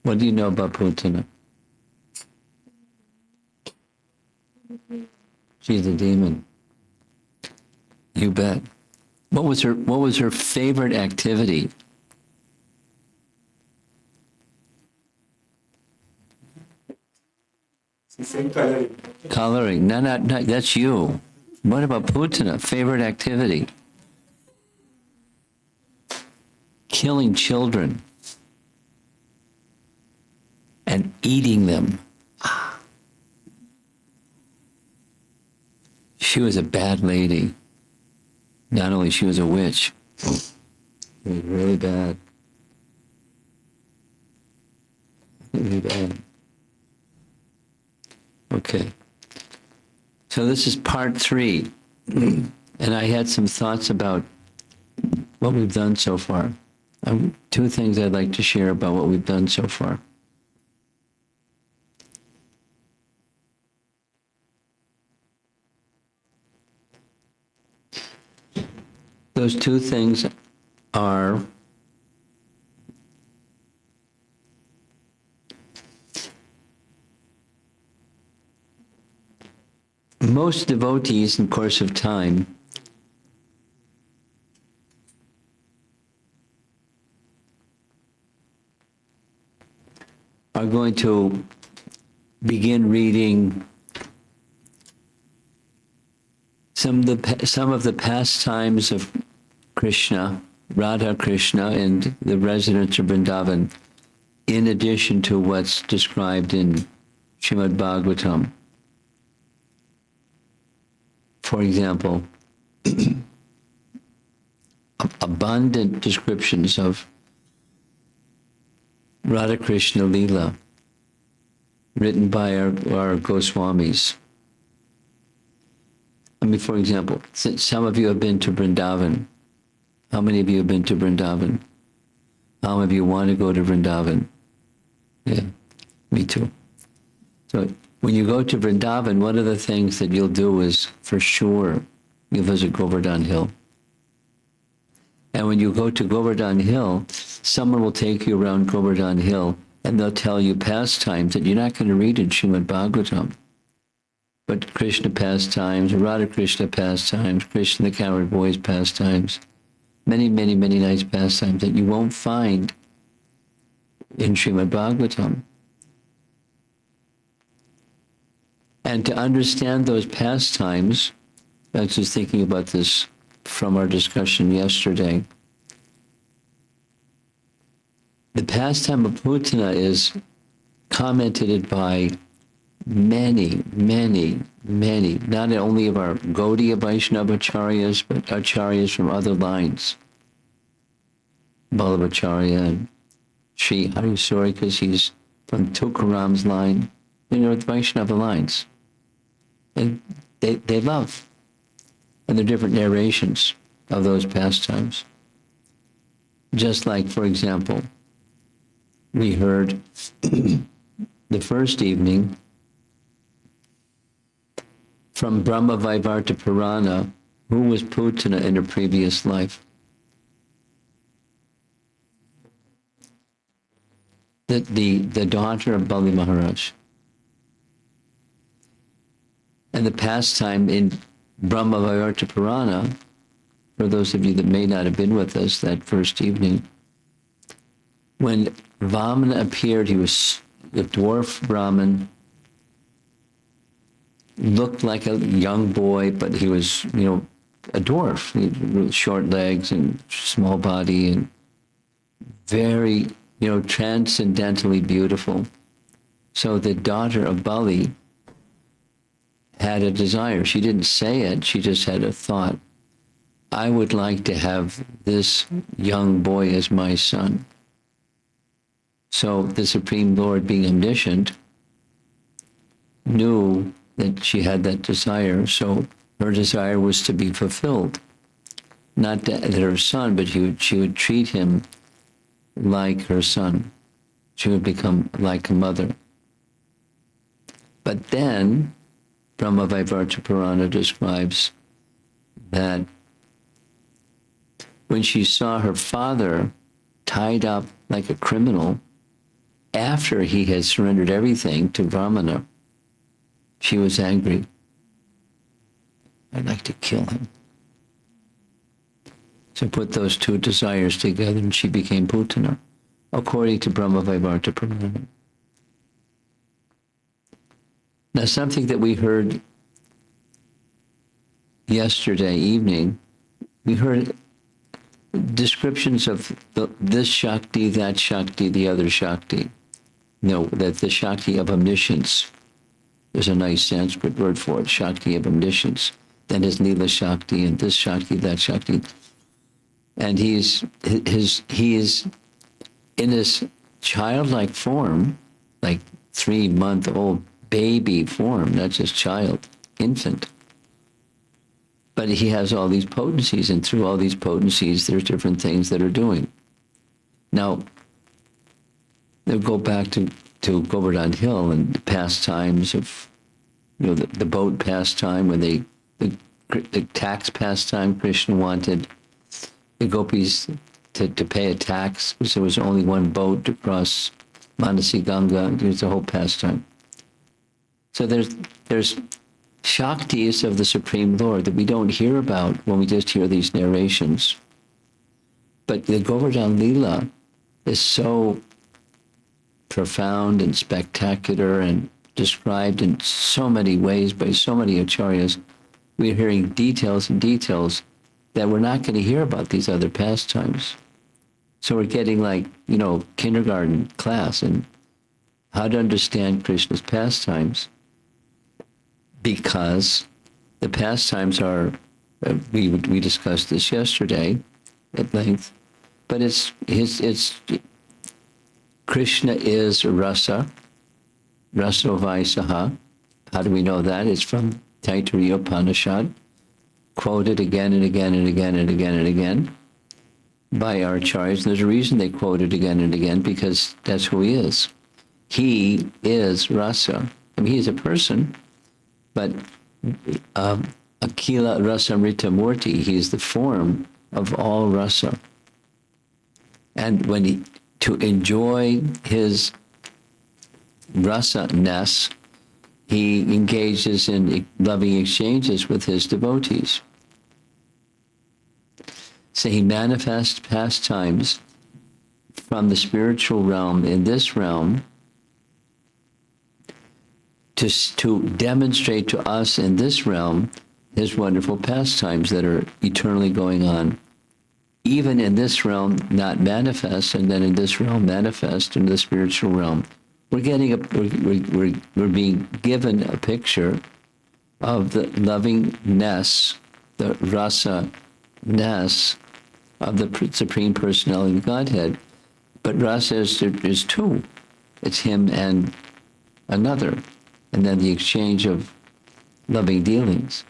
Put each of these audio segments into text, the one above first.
What do you know about Putana? She's a demon. You bet. What was her favorite activity? Coloring. Coloring. No, that's you. What about Putana? Favorite activity? Killing children and eating them. She was a bad lady. Not only she was a witch. It was really bad. Really bad. Okay. So this is part 3. And I had some thoughts about what we've done so far. 2 things I'd like to share about what we've done so far. Those 2 things are most devotees in course of time are going to begin reading some of the pastimes of Krishna, Radha Krishna, and the residents of Vrindavan, in addition to what's described in Srimad Bhagavatam. For example, abundant descriptions of Radha Krishna Leela, written by our Goswamis. I mean, for example, some of you have been to Vrindavan. How many of you have been to Vrindavan? How many of you want to go to Vrindavan? Yeah, me too. So when you go to Vrindavan, one of the things that you'll do is, for sure, you'll visit Govardhan Hill. And when you go to Govardhan Hill, someone will take you around Govardhan Hill and they'll tell you pastimes that you're not going to read in Srimad Bhagavatam. But Krishna pastimes, Radha Krishna pastimes, Krishna the Coward Boy's pastimes, many, many, many nice pastimes that you won't find in Srimad Bhagavatam. And to understand those pastimes, I was just thinking about this from our discussion yesterday. The pastime of Putana is commented by many, many, many, not only of our Gaudiya Vaishnava acharyas, but acharyas from other lines. Ballabhacharya and Sri Harisuri, because he's from Tukaram's line, the Vaishnava lines. And they love. And the different narrations of those pastimes. Just like, for example, we heard the first evening from Brahma Vaivarta Purana, who was Putana in a previous life. The daughter of Bali Maharaj. And the pastime in Brahma Vaivarta Purana, for those of you that may not have been with us that first evening, when Vamana appeared, he was a dwarf Brahmin, looked like a young boy, but he was, a dwarf. He had short legs and small body and very, transcendently beautiful. So the daughter of Bali had a desire. She didn't say it, she just had a thought. I would like to have this young boy as my son. So the Supreme Lord, being omniscient, knew that she had that desire, so her desire was to be fulfilled. Not that her son, but she would treat him like her son. She would become like a mother. But then, Brahma Vaivarta Purana describes that when she saw her father tied up like a criminal after he had surrendered everything to Brahmana, she was angry. I'd like to kill him. So put those two desires together and she became Putana, according to Brahma Vaivarta Pramana. Now, something that we heard yesterday evening, we heard descriptions of this Shakti, that Shakti, the other Shakti. No, that the Shakti of omniscience, there's a nice Sanskrit word for it, Shakti of omniscience. Then his Leela Shakti and this Shakti, that Shakti. And he is in his childlike form, like 3-month-old baby form, not just child, infant. But he has all these potencies, and through all these potencies, there's different things that are doing. Now, they'll go back to Govardhan Hill and the pastimes of, the boat pastime, when the tax pastime, Krishna wanted the gopis to pay a tax, because there was only one boat to cross Manasi Ganga. It was the whole pastime. So there's Shaktis of the Supreme Lord that we don't hear about when we just hear these narrations. But the Govardhan Leela is so profound and spectacular and described in so many ways by so many acharyas. We're hearing details and details that we're not going to hear about these other pastimes. So we're getting like, kindergarten class and how to understand Krishna's pastimes, because the pastimes are, we discussed this yesterday at length, but it's Krishna is Rasa, Rasa Vaisaha. How do we know that? It's from Taittiriya Upanishad, quoted again and again and again and again and again by our acharyas. And there's a reason they quote it again and again, because that's who he is. He is Rasa. I mean, he's a person, but Akila Rasamrita Murti, he's the form of all rasa. And to enjoy his rasa-ness, he engages in loving exchanges with his devotees. So he manifests pastimes from the spiritual realm in this realm to demonstrate to us in this realm his wonderful pastimes that are eternally going on. Even in this realm, not manifest, and then in this realm, manifest in the spiritual realm. We're being given a picture of the lovingness, the rasa-ness of the Supreme Personality of Godhead. But rasa is two. It's him and another. And then the exchange of loving dealings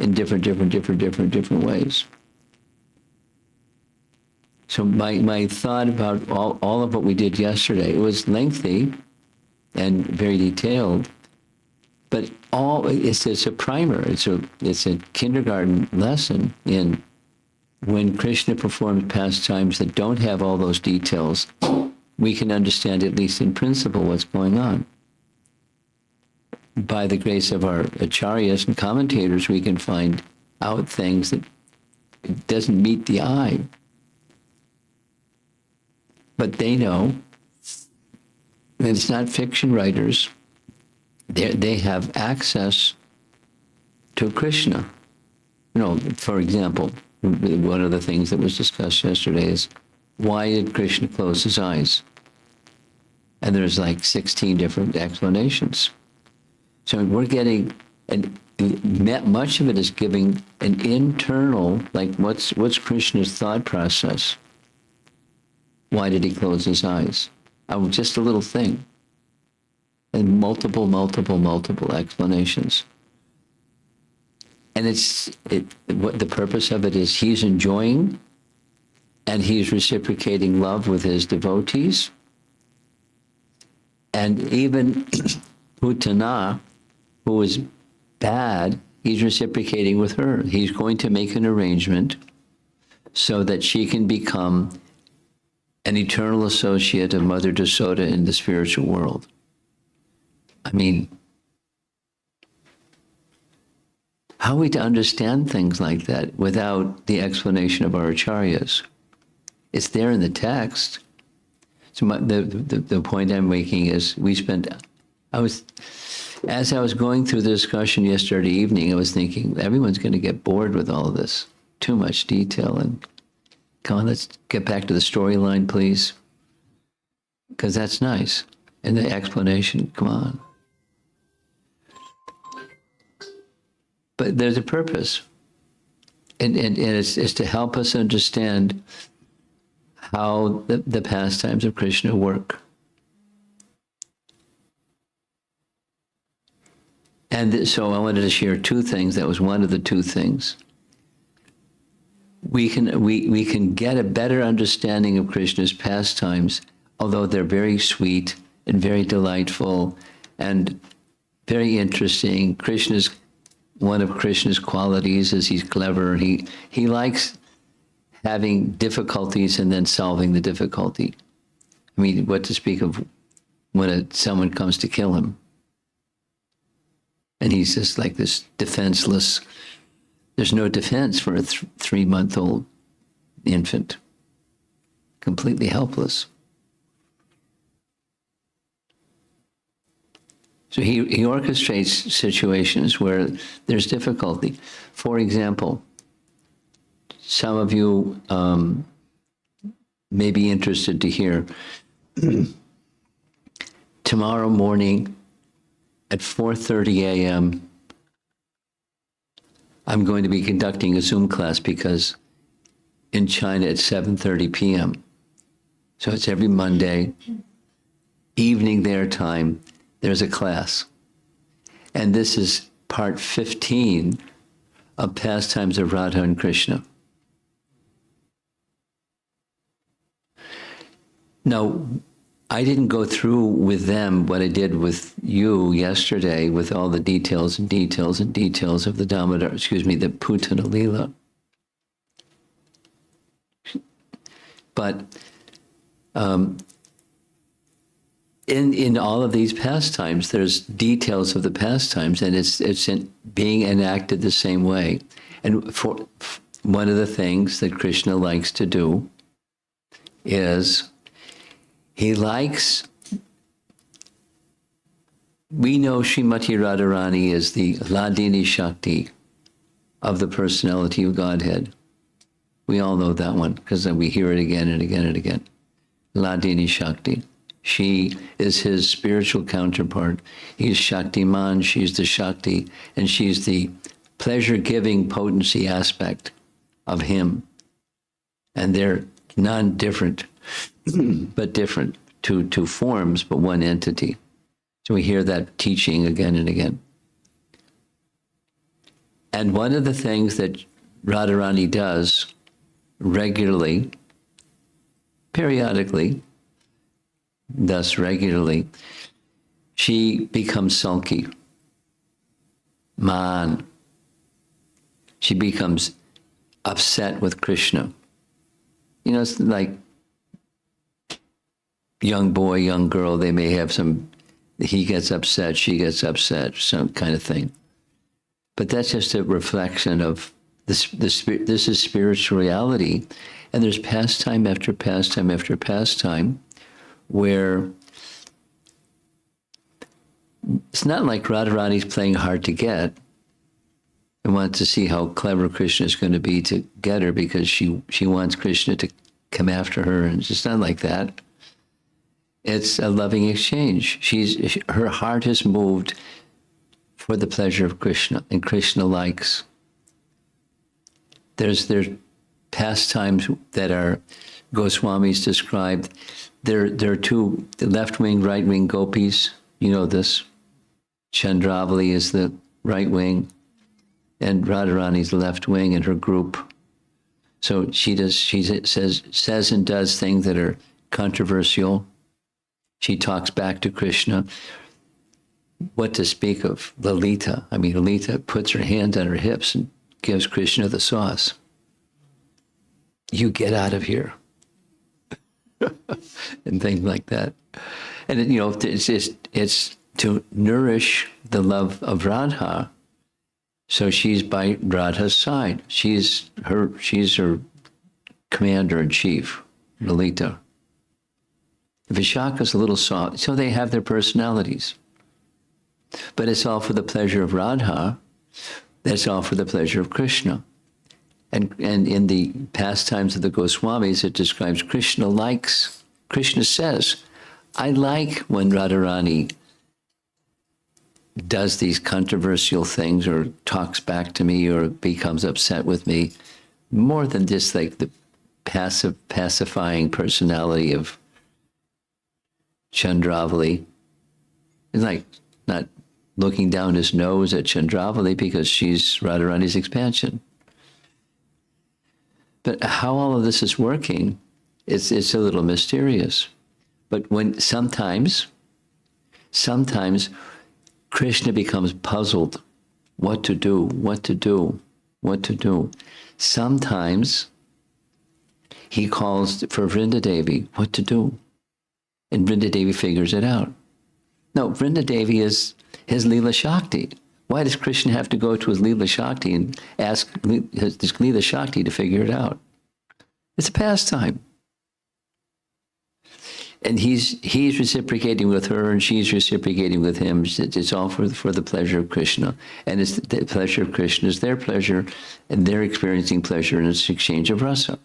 in different ways. So my thought about all of what we did yesterday, it was lengthy and very detailed, but it's a primer. It's a kindergarten lesson in when Krishna performs pastimes that don't have all those details, we can understand, at least in principle, what's going on. By the grace of our acharyas and commentators, we can find out things that it doesn't meet the eye. But they know, and it's not fiction writers, they have access to Krishna. For example, one of the things that was discussed yesterday is, why did Krishna close his eyes? And there's like 16 different explanations. So we're getting, and much of it is giving an internal, like what's Krishna's thought process? Why did he close his eyes? Just a little thing. And multiple explanations. And what the purpose of it is, he's enjoying and he's reciprocating love with his devotees. And even Putana, who is bad, he's reciprocating with her. He's going to make an arrangement so that she can become an eternal associate of Mother Yasoda in the spiritual world. I mean, how are we to understand things like that without the explanation of our acharyas? It's there in the text. So the point I'm making is as I was going through the discussion yesterday evening, I was thinking, everyone's going to get bored with all of this. Too much detail. And come on, let's get back to the storyline, please. Because that's nice. And the explanation, come on. But there's a purpose. And it's to help us understand how the pastimes of Krishna work. And so I wanted to share two things. That was one of the two things. We can get a better understanding of Krishna's pastimes, although they're very sweet and very delightful and very interesting. One of Krishna's qualities is he's clever. He likes having difficulties and then solving the difficulty. I mean, what to speak of when someone comes to kill him. And he's just like this defenseless. There's no defense for a 3-month-old infant. Completely helpless. So he orchestrates situations where there's difficulty. For example, some of you may be interested to hear. Tomorrow morning at 4:30 a.m., I'm going to be conducting a Zoom class because in China it's 7:30 p.m. So it's every Monday, evening their time, there's a class. And this is part 15 of Pastimes of Radha and Krishna. Now, I didn't go through with them what I did with you yesterday with all the details of the Damodar, the Putana Leela. But in all of these pastimes, there's details of the pastimes, and it's being enacted the same way. And for one of the things that Krishna likes to do is we know Srimati Radharani is the Hladini Shakti of the personality of Godhead. We all know that one because we hear it again and again and again. Hladini Shakti. She is his spiritual counterpart. He's Shaktiman, she's the Shakti, and she's the pleasure-giving potency aspect of him. And they're non-different, but different, two forms, but one entity. So we hear that teaching again and again. And one of the things that Radharani does regularly, periodically, thus regularly, she becomes sulky. Man. She becomes upset with Krishna. You know, it's like young boy, young girl, they may have he gets upset, she gets upset, some kind of thing. But that's just a reflection of this is spiritual reality. And there's pastime after pastime after pastime where it's not like Radharani's playing hard to get and wants to see how clever Krishna is going to be to get her because she wants Krishna to come after her, and it's just not like that. It's a loving exchange. Her heart is moved for the pleasure of Krishna, and Krishna likes. There's pastimes that are Goswamis described. There are two, the left wing, right wing gopis. You know this. Chandravali is the right wing, and Radharani's left wing in her group. So she says and does things that are controversial. She talks back to Krishna. What to speak of Lalita? I mean, Lalita puts her hand on her hips and gives Krishna the sauce. You get out of here. and things like that. And you know, it's to nourish the love of Radha. So she's by Radha's side. She's her commander in chief, Lalita. Vishaka's a little soft, so they have their personalities. But it's all for the pleasure of Radha. That's all for the pleasure of Krishna. And in the pastimes of the Goswamis, it describes Krishna says, I like when Radharani does these controversial things or talks back to me or becomes upset with me, more than just like the pacifying personality of Chandravali. It's like not looking down his nose at Chandravali because she's Radharani's expansion. But how all of this is working, it's a little mysterious. But when sometimes Krishna becomes puzzled what to do. Sometimes he calls for Vrindadevi, what to do. And Vrindadevi figures it out. No, Vrindadevi is his Leela Shakti. Why does Krishna have to go to his Leela Shakti and ask his Leela Shakti to figure it out? It's a pastime. And he's reciprocating with her, and she's reciprocating with him. It's all for the pleasure of Krishna. And it's the pleasure of Krishna is their pleasure, and they're experiencing pleasure in this exchange of rasa.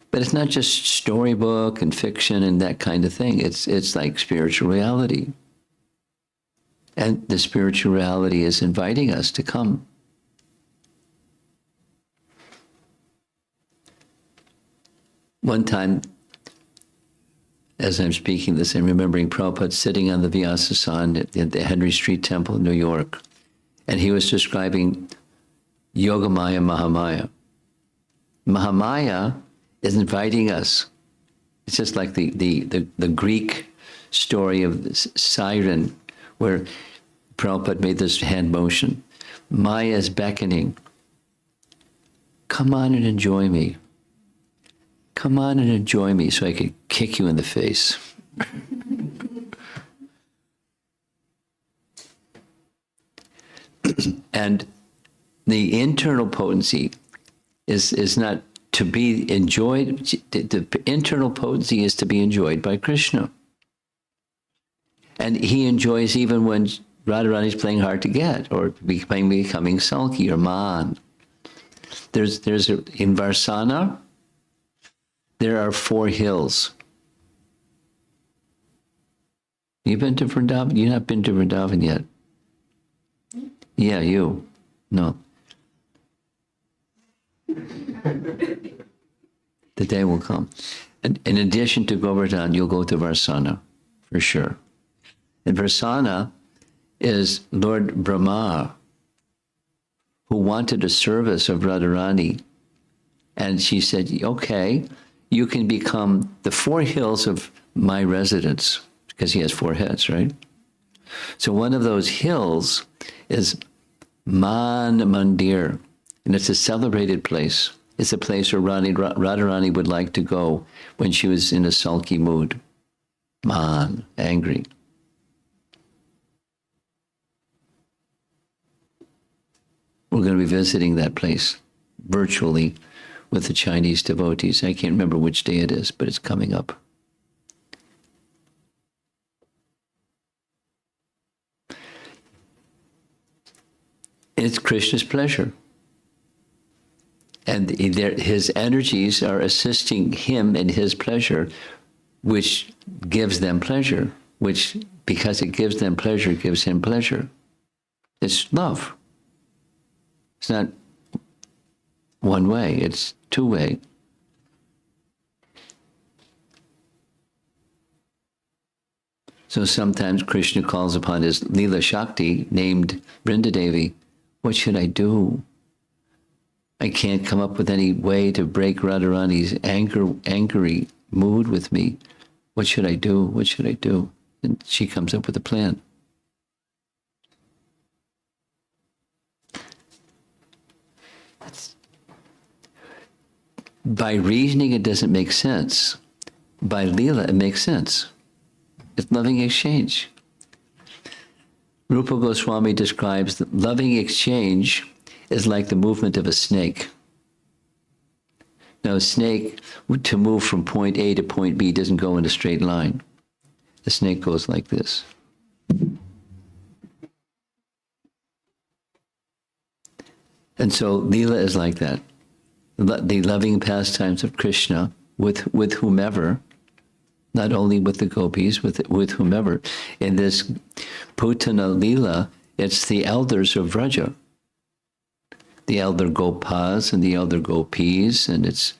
But it's not just storybook and fiction and that kind of thing. It's like spiritual reality. And the spiritual reality is inviting us to come. One time, as I'm speaking this, I'm remembering Prabhupada sitting on the Vyasasana at the Henry Street Temple in New York. And he was describing Yogamaya Mahamaya. Mahamaya is inviting us. It's just like the Greek story of the siren, where Prabhupada made this hand motion. Maya is beckoning. Come on and enjoy me. Come on and enjoy me so I could kick you in the face. And the internal potency is not to be enjoyed. The internal potency is to be enjoyed by Krishna. And he enjoys even when Radharani is playing hard to get or becoming sulky or man. In Varsana, there are 4 hills. You've been to Vrindavan? You've not been to Vrindavan yet. Yeah, you. No. The day will come. And in addition to Govardhan, you'll go to Varsana, for sure. And Varsana is Lord Brahma, who wanted a service of Radharani. And she said, okay, you can become the 4 hills of my residence, because he has 4 heads, right? So one of those hills is Man Mandir, and it's a celebrated place. It's a place where Radharani would like to go when she was in a sulky mood. Man, angry. We're going to be visiting that place virtually with the Chinese devotees. I can't remember which day it is, but it's coming up. It's Krishna's pleasure. And his energies are assisting him in his pleasure, which gives them pleasure, which, because it gives them pleasure, gives him pleasure. It's love. It's not one way, it's 2-way. So sometimes Krishna calls upon his Leela Shakti, named Vrindadevi. What should I do? I can't come up with any way to break Radharani's angry mood with me. What should I do? What should I do? And she comes up with a plan. By reasoning, it doesn't make sense. By Leela, it makes sense. It's loving exchange. Rupa Goswami describes that loving exchange is like the movement of a snake. Now, a snake, to move from point A to point B, doesn't go in a straight line. The snake goes like this. And so Leela is like that. The loving pastimes of Krishna with whomever, not only with the gopis, with whomever. In this Putana Leela, it's the elders of Vraja. The elder Gopas and the elder Gopis, and it's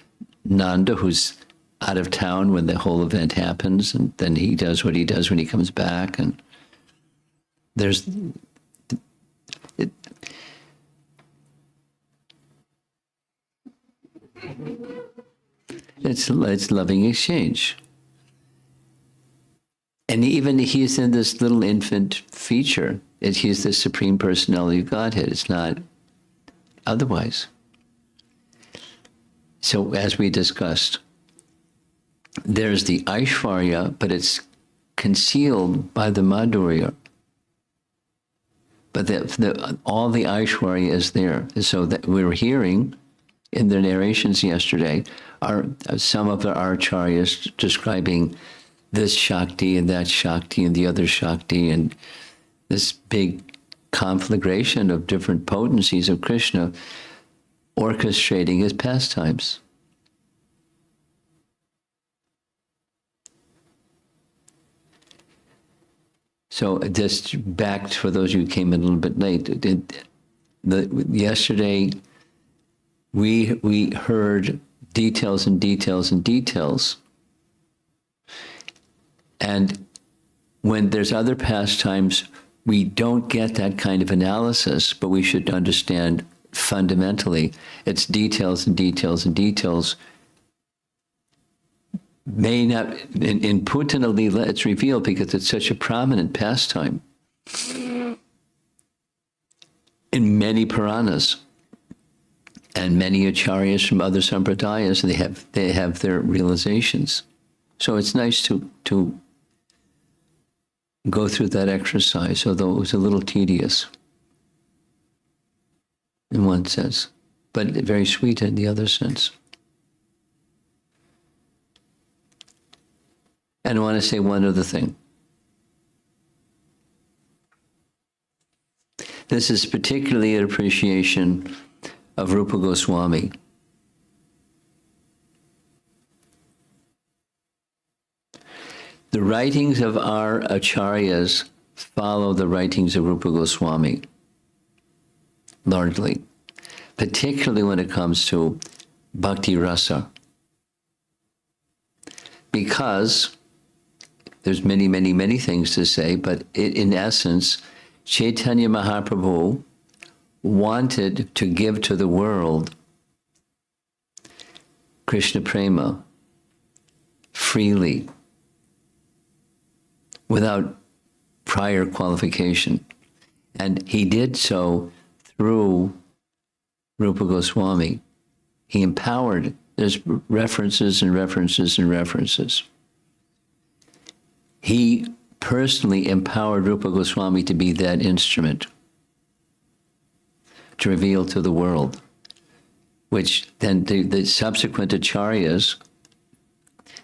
Nanda who's out of town when the whole event happens, and then he does what he does when he comes back, and there's it's loving exchange. And even he's in this little infant feature. He's the Supreme Personality of Godhead. It's not otherwise. So as we discussed, there's the Aishwarya, but it's concealed by the Madhurya. But all the Aishwarya is there. So that we're hearing in the narrations yesterday are some of the acharyas describing this Shakti and that Shakti and the other Shakti, and this big conflagration of different potencies of Krishna orchestrating his pastimes. So just back for those of you who came in a little bit late, yesterday we heard details and details and details. And when there's other pastimes, we don't get that kind of analysis, but we should understand fundamentally it's details and details and details. May not, in Putana Leela, it's revealed because it's such a prominent pastime in many Puranas and many acharyas from other sampradayas. They have their realizations. So it's nice to go through that exercise, although it was a little tedious in one sense, but very sweet in the other sense. And I want to say one other thing. This is particularly an appreciation of Rupa Goswami. The writings of our acharyas follow the writings of Rupa Goswami, largely, particularly when it comes to bhakti rasa. Because there's many, many, many things to say, but in essence, Chaitanya Mahaprabhu wanted to give to the world Krishna Prema freely, without prior qualification. And he did so through Rupa Goswami. He empowered. There's references and references and references. He personally empowered Rupa Goswami to be that instrument, to reveal to the world, which then the subsequent acharyas,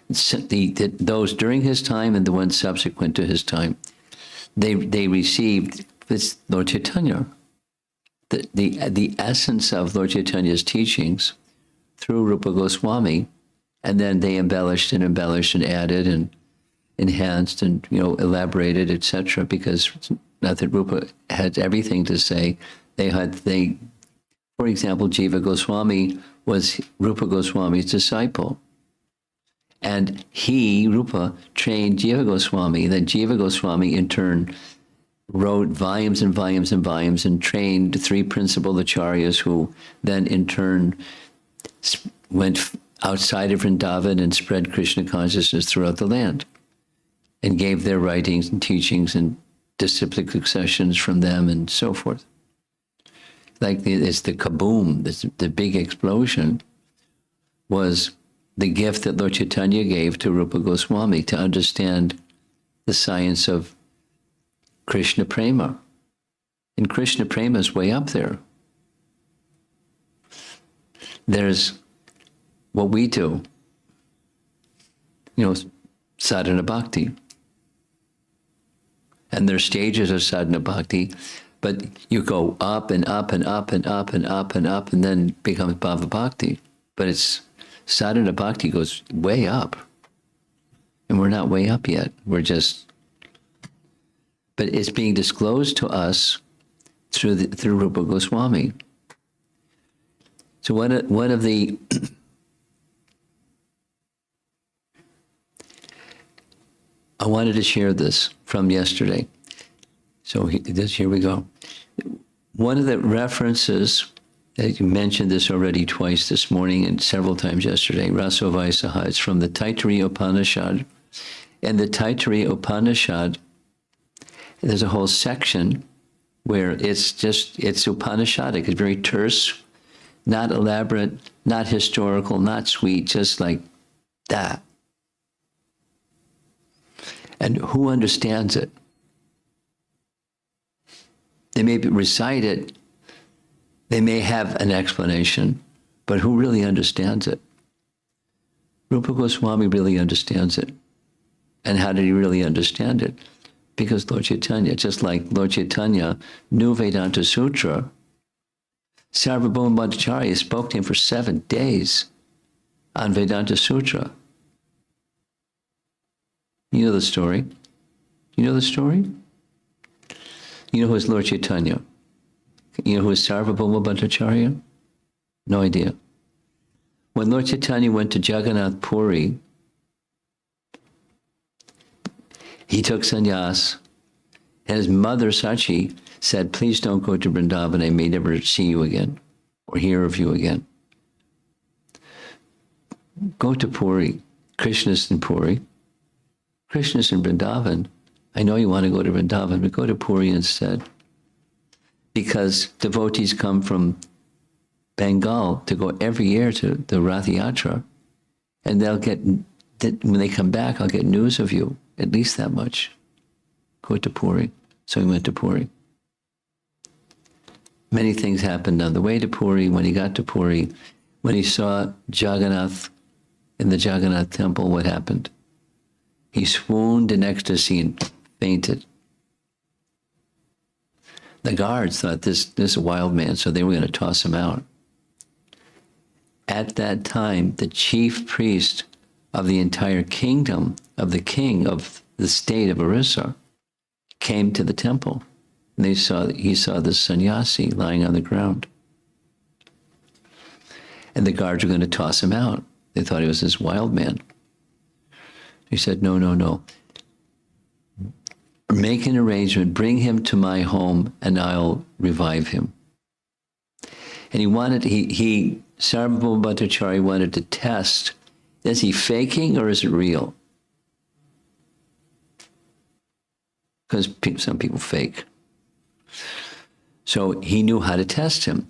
those during his time and the ones subsequent to his time, they received this Lord Chaitanya, the essence of Lord Chaitanya's teachings through Rupa Goswami, and then they embellished and added and enhanced and elaborated, etc. Because not that Rupa had everything to say, for example, Jiva Goswami was Rupa Goswami's disciple. And Rupa, trained Jiva Goswami. Then Jiva Goswami, in turn, wrote volumes and volumes and volumes and trained three principal acharyas who then, in turn, went outside of Vrindavan and spread Krishna consciousness throughout the land and gave their writings and teachings and disciplic successions from them and so forth. Like it's the kaboom, the big explosion. was the gift that Lord Chaitanya gave to Rupa Goswami to understand the science of Krishna Prema. And Krishna Prema is way up there. There's what we do, sadhana bhakti. And there's stages of sadhana bhakti, but you go up and up and up and up and up and up, and then becomes bhava bhakti. But it's sadhana bhakti goes way up. And we're not way up yet. We're just, but it's being disclosed to us through Rupa Goswami. So one of the I wanted to share this from yesterday. So here we go. One of the references, you mentioned this already twice this morning and several times yesterday, Rasa Vaisaha, it's from the Taittiriya Upanishad. And the Taittiriya Upanishad, there's a whole section where it's Upanishadic, it's very terse, not elaborate, not historical, not sweet, just like that. And who understands it? They may recite it, they may have an explanation, but who really understands it? Rupa Goswami really understands it. And how did he really understand it? Because Lord Chaitanya, just like Lord Chaitanya knew Vedanta Sutra, Sarvabhauma Bhattacharya spoke to him for 7 days on Vedanta Sutra. You know the story? You know the story? You know who is Lord Chaitanya? You know who is Sarvabhauma Bhattacharya? No idea. When Lord Chaitanya went to Jagannath Puri, he took sannyas, and his mother Sachi said, please don't go to Vrindavan, I may never see you again or hear of you again. Go to Puri. Krishna's in Puri. Krishna's in Vrindavan. I know you want to go to Vrindavan, but go to Puri instead. Because devotees come from Bengal to go every year to the Rath Yatra, and they'll get, when they come back, I'll get news of you, at least that much. Go to Puri. So he went to Puri. Many things happened on the way to Puri. When he got to Puri, when he saw Jagannath in the Jagannath temple, what happened? He swooned in ecstasy and fainted. The guards thought this is a wild man, so they were going to toss him out. At that time, the chief priest of the entire kingdom of the king of the state of Orissa came to the temple. And he saw the sannyasi lying on the ground. And the guards were going to toss him out. They thought he was this wild man. He said, no, no, no. Make an arrangement, bring him to my home, and I'll revive him. And Sarvabhauma Bhattacharya wanted to test, is he faking or is it real? Because some people fake. So he knew how to test him.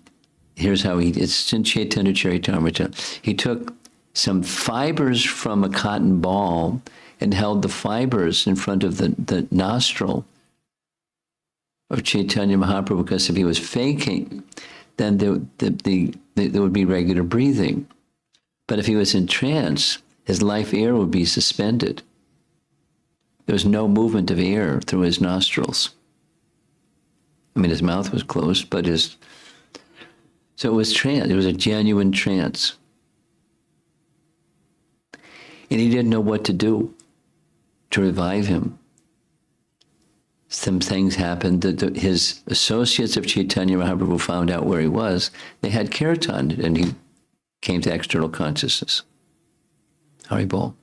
Here's how it's in Chaitanya Charitamrita. He took some fibers from a cotton ball and held the fibers in front of the nostril of Chaitanya Mahaprabhu, because if he was faking, then there would be regular breathing. But if he was in trance, his life air would be suspended. There was no movement of air through his nostrils. I mean, his mouth was closed, but so it was trance. It was a genuine trance. And he didn't know what to do to revive him. Some things happened. His associates of Chaitanya Mahaprabhu found out where he was. They had kirtan, and he came to external consciousness. Haribol.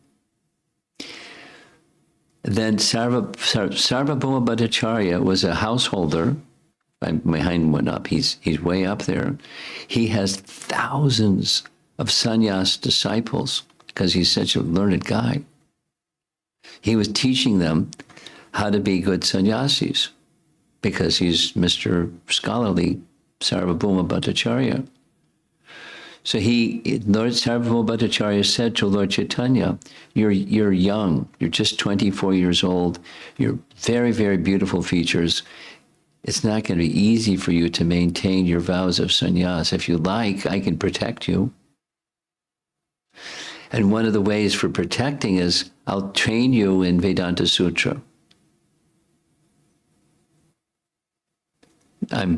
Then Sarvabhauma Bhattacharya was a householder. My hand went up. He's way up there. He has thousands of sannyas disciples because he's such a learned guy. He was teaching them how to be good sannyasis because he's Mr. Scholarly Sarvabhauma Bhattacharya. So Lord Sarvabhauma Bhattacharya said to Lord Chaitanya, you're young, you're just 24 years old, you're very, very beautiful features. It's not going to be easy for you to maintain your vows of sannyas. If you like, I can protect you. And one of the ways for protecting is I'll train you in Vedanta Sutra.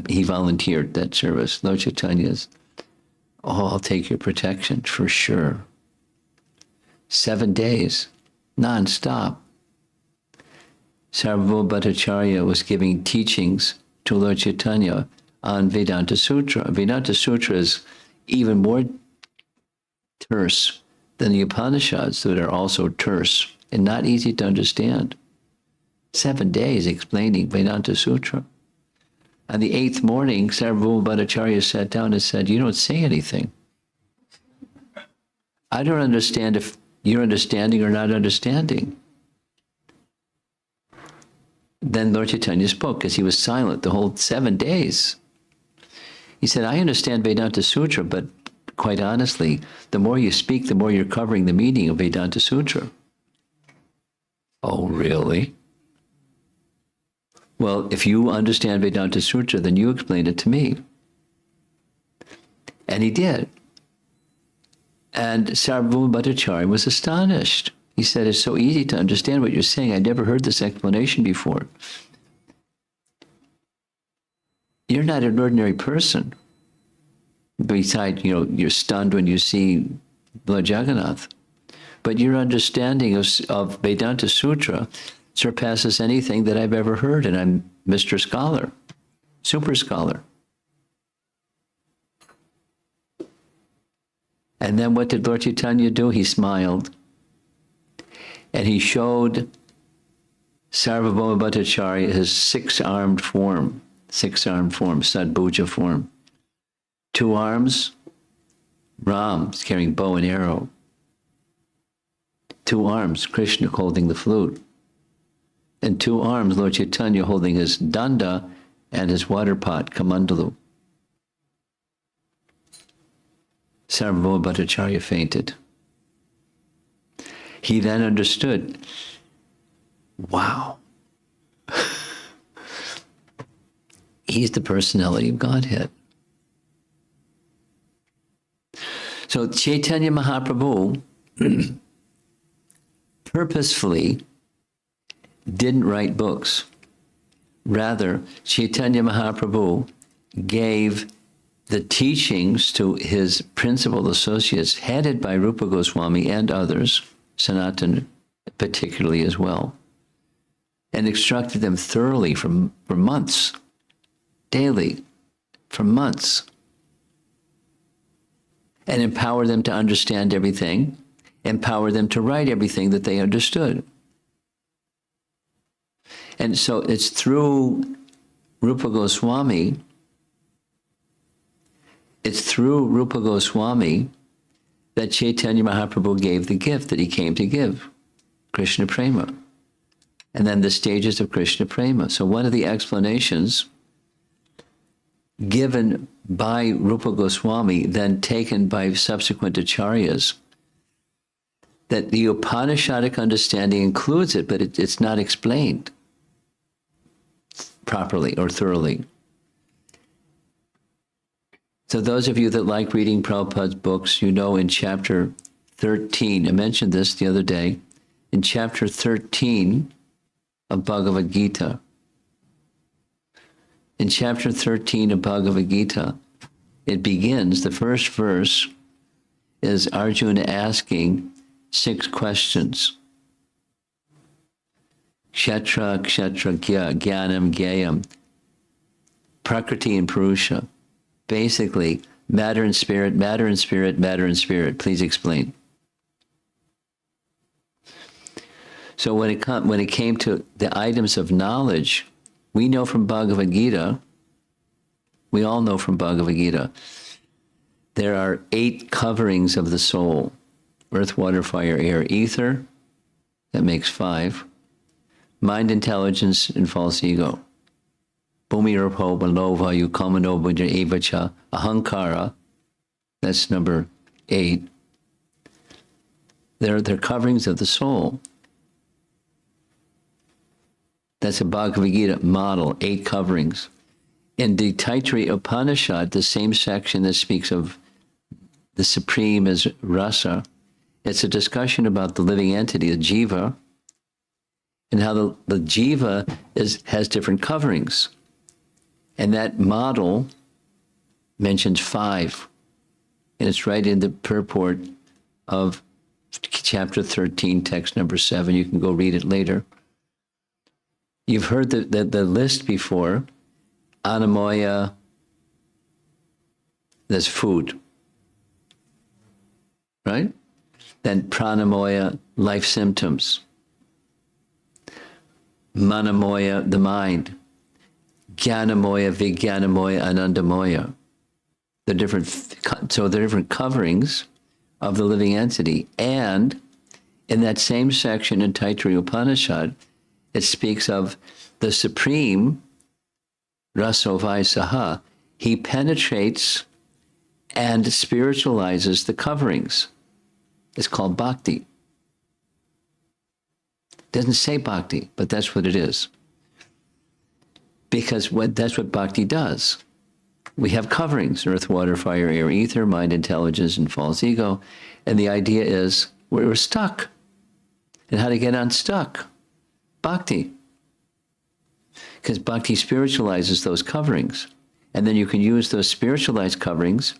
He volunteered that service. Lord Chaitanya's, I'll take your protection for sure. 7 days, non-stop. Sarvabhauma Bhattacharya was giving teachings to Lord Chaitanya on Vedanta Sutra. Vedanta Sutra is even more terse than the Upanishads, that are also terse and not easy to understand. 7 days explaining Vedanta Sutra. On the 8th morning, Sarvabhauma Bhattacharya sat down and said, you don't say anything. I don't understand if you're understanding or not understanding. Then Lord Chaitanya spoke, because he was silent the whole 7 days. He said, I understand Vedanta Sutra, but quite honestly, the more you speak, the more you're covering the meaning of Vedanta Sutra. Oh, really? Well, if you understand Vedanta Sutra, then you explain it to me. And he did. And Sarvabhauma Bhattacharya was astonished. He said, it's so easy to understand what you're saying. I never heard this explanation before. You're not an ordinary person. Besides, you're stunned when you see Lord Jagannath. But your understanding of Vedanta Sutra surpasses anything that I've ever heard, and I'm Mr. Scholar, super scholar. And then what did Lord Chaitanya do? He smiled. And he showed Sarvabhauma Bhattacharya his six-armed form, Sadbhuja form. 2 arms, Ram is carrying bow and arrow. 2 arms, Krishna holding the flute. And 2 arms, Lord Chaitanya holding his danda and his water pot, kamandalu. Sarvabhauma Bhattacharya fainted. He then understood, wow, he's the personality of Godhead. So Chaitanya Mahaprabhu purposefully didn't write books. Rather, Chaitanya Mahaprabhu gave the teachings to his principal associates, headed by Rupa Goswami and others, Sanatana particularly as well, and instructed them thoroughly for months, daily, for months, and empower them to understand everything, empower them to write everything that they understood. And so it's through Rupa Goswami, that Chaitanya Mahaprabhu gave the gift that he came to give, Krishna Prema. And then the stages of Krishna Prema. So one of the explanations given by Rupa Goswami, then taken by subsequent acharyas, that the Upanishadic understanding includes it, but it's not explained properly or thoroughly. So those of you that like reading Prabhupada's books, in chapter 13, I mentioned this the other day, in chapter 13 of Bhagavad Gita, it begins, the first verse is Arjuna asking 6 questions. Kshetra, Kshetragya, Jnanam, Gyayam, Prakriti and Purusha. Basically, matter and spirit, matter and spirit, matter and spirit. Please explain. So when it came to the items of knowledge, we know from Bhagavad Gita, we all know from Bhagavad Gita, there are 8 coverings of the soul: earth, water, fire, air, ether. That makes 5. Mind, intelligence, and false ego. Bhumi, Rupa, Balova, Yukamano, Buddha, Evacha, Ahankara, That's number 8. They're coverings of the soul. That's a Bhagavad Gita model, 8 coverings. In the Taittiriya Upanishad, the same section that speaks of the supreme as Rasa, it's a discussion about the living entity, the jiva, and how the jiva has different coverings. And that model mentions 5. And it's right in the purport of chapter 13, text number 7. You can go read it later. You've heard the list before. Anamoya, that's food, right? Then pranamoya, life symptoms. Manamoya, the mind. Jnanamoya, Vijnanamoya, Anandamoya. They're different coverings of the living entity. And in that same section in Taittiriya Upanishad, it speaks of the supreme, Rasovai Saha. He penetrates and spiritualizes the coverings. It's called bhakti. It doesn't say bhakti, but that's what it is. Because that's what bhakti does. We have coverings: earth, water, fire, air, ether, mind, intelligence, and false ego. And the idea is we're stuck. And how to get unstuck? Bhakti. Because bhakti spiritualizes those coverings. And then you can use those spiritualized coverings,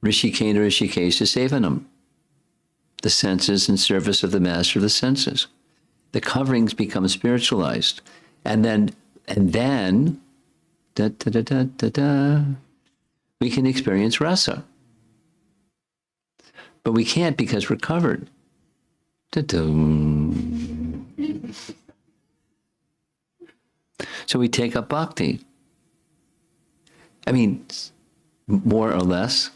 Rishikena Rishikesha Sevanam, the senses in service of the master of the senses. The coverings become spiritualized. And then da, da, da, da, da, da, we can experience rasa. But we can't because we're covered. So we take up bhakti. I mean, more or less,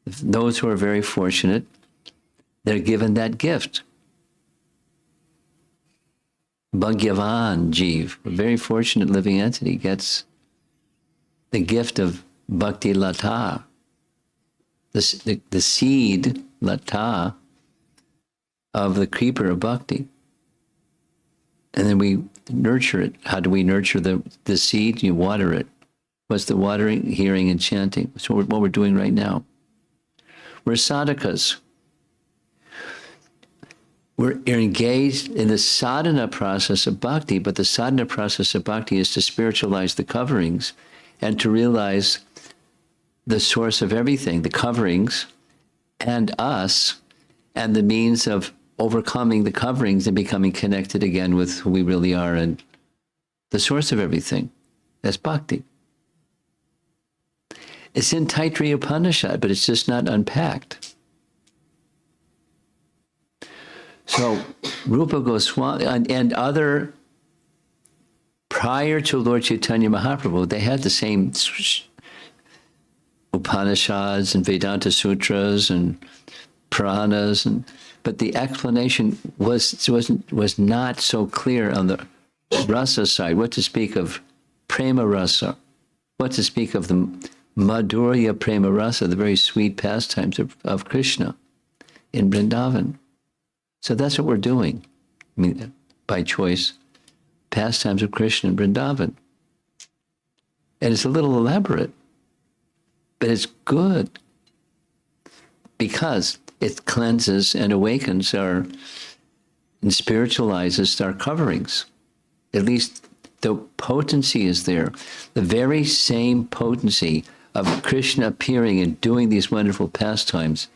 those who are very fortunate, they're given that gift. Bhagyavan Jeev, a very fortunate living entity, gets the gift of bhakti lata, the seed lata of the creeper of bhakti. And then we nurture it. How do we nurture the seed? You water it. What's the watering? Hearing and chanting. So what we're doing right now. We're sadhakas. We're engaged in the sadhana process of bhakti, but the sadhana process of bhakti is to spiritualize the coverings and to realize the source of everything, the coverings, and us, and the means of overcoming the coverings and becoming connected again with who we really are and the source of everything. That's bhakti. It's in Taittiriya Upanishad, but it's just not unpacked. So Rupa Goswami and other, prior to Lord Chaitanya Mahaprabhu, they had the same Upanishads and Vedanta Sutras and Puranas, but the explanation was not so clear on the rasa side. What to speak of prema rasa? What to speak of the madhurya prema rasa, the very sweet pastimes of Krishna in Vrindavan? So that's what we're doing. I mean, by choice, pastimes of Krishna in Vrindavan. And it's a little elaborate, but it's good because it cleanses and awakens and spiritualizes our coverings. At least the potency is there. The very same potency of Krishna appearing and doing these wonderful pastimes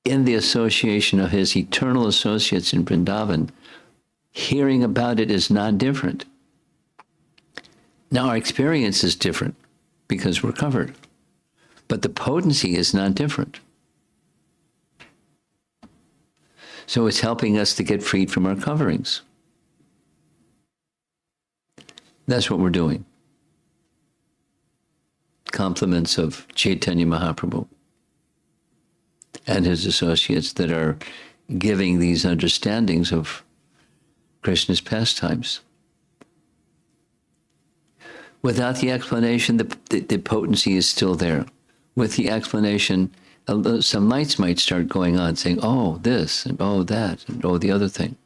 in the association of his eternal associates in Vrindavan, hearing about it is not different. Now our experience is different because we're covered, but the potency is not different. So it's helping us to get freed from our coverings. That's what we're doing. Compliments of Chaitanya Mahaprabhu and his associates that are giving these understandings of Krishna's pastimes. Without the explanation, the potency is still there. With the explanation, some lights might start going on, saying, "Oh, this, and oh, that, and oh, the other thing,"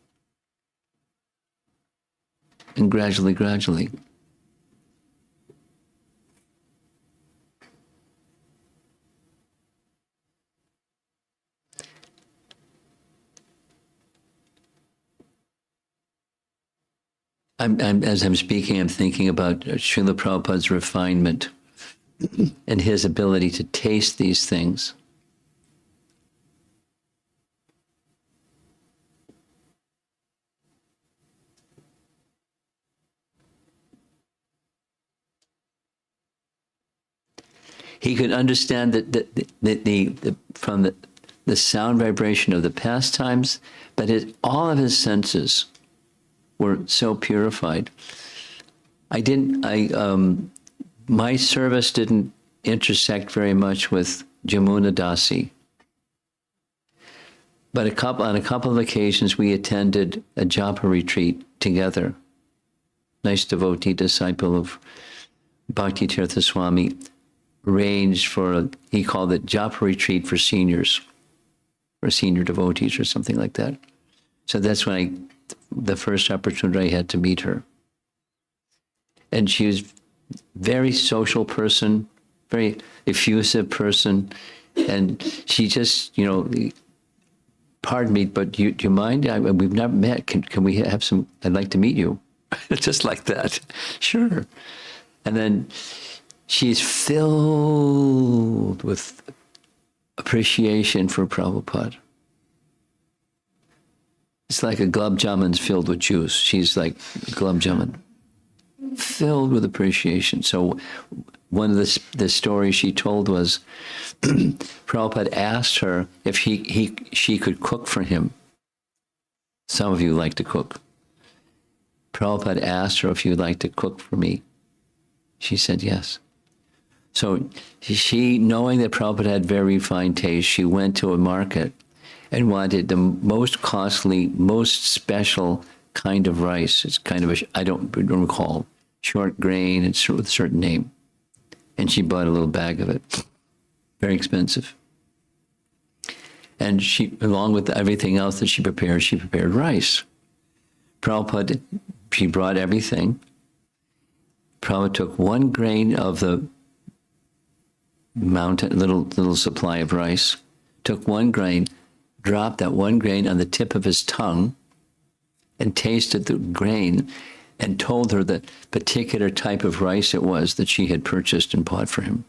and gradually. As I'm speaking, I'm thinking about Srila Prabhupada's refinement and his ability to taste these things. He could understand that from the sound vibration of the pastimes, but all of his senses were so purified. My service didn't intersect very much with Jamuna Dasi. But on a couple of occasions, we attended a japa retreat together. Nice devotee, disciple of Bhakti Tirtha Swami, arranged for he called it japa retreat for seniors, or senior devotees or something like that. So that's when the first opportunity I had to meet her. And she was very social person, very effusive person. And she just, pardon me, but do you mind? We've never met. Can we have some, I'd like to meet you. Just like that. Sure. And then she's filled with appreciation for Prabhupada. It's like a gulab jamun's filled with juice. She's like gulab jamun, filled with appreciation. So one of the stories she told was Prabhupada asked her if she could cook for him. Some of you like to cook. Prabhupada asked her if you'd like to cook for me. She said yes. So she, knowing that Prabhupada had very fine taste, she went to a market and wanted the most costly, most special kind of rice. It's kind of I don't recall, short grain, it's with a certain name. And she bought a little bag of it. Very expensive. And she, along with everything else that she prepared rice. Prabhupada, she brought everything. Prabhupada took 1 grain of the mountain, little supply of rice, took 1 grain, dropped that 1 grain on the tip of his tongue and tasted the grain and told her the particular type of rice it was that she had purchased and bought for him.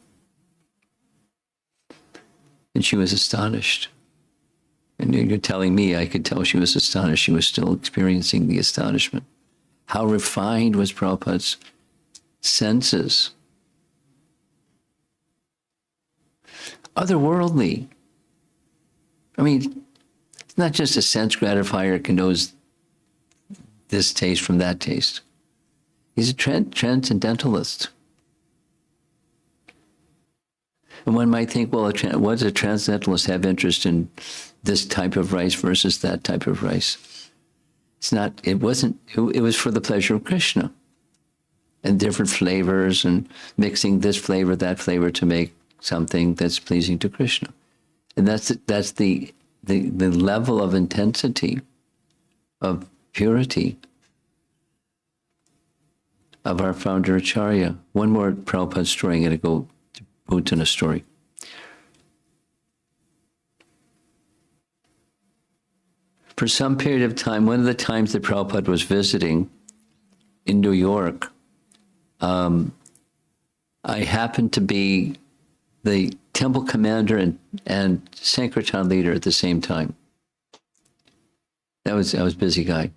And she was astonished. And you're telling me I could tell she was astonished. She was still experiencing the astonishment. How refined was Prabhupada's senses. Otherworldly. I mean, it's not just a sense gratifier can know this taste from that taste. He's a transcendentalist. And one might think, well, what does a transcendentalist have interest in this type of rice versus that type of rice? It's not, it was for the pleasure of Krishna. And different flavors and mixing this flavor, that flavor to make something that's pleasing to Krishna. And that's the level of intensity, of purity of our founder Acharya. One more Prabhupada story. I'm going to go to Putana story. For some period of time, one of the times that Prabhupada was visiting in New York, I happened to be the temple commander and Sankirtan leader at the same time. I was a busy guy.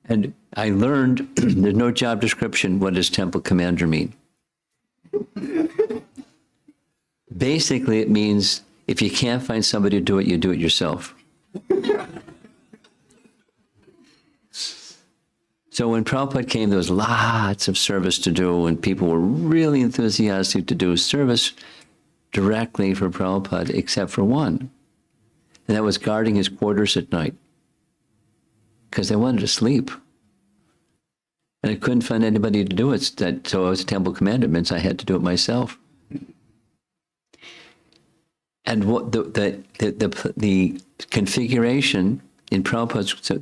And I learned, there's no job description, what does temple commander mean? Basically, it means if you can't find somebody to do it, you do it yourself. So when Prabhupada came, there was lots of service to do, and people were really enthusiastic to do service directly for Prabhupada, except for one. And that was guarding his quarters at night, because they wanted to sleep. And I couldn't find anybody to do it, so I was a temple commander, means I had to do it myself. And what the configuration in Prabhupada's, so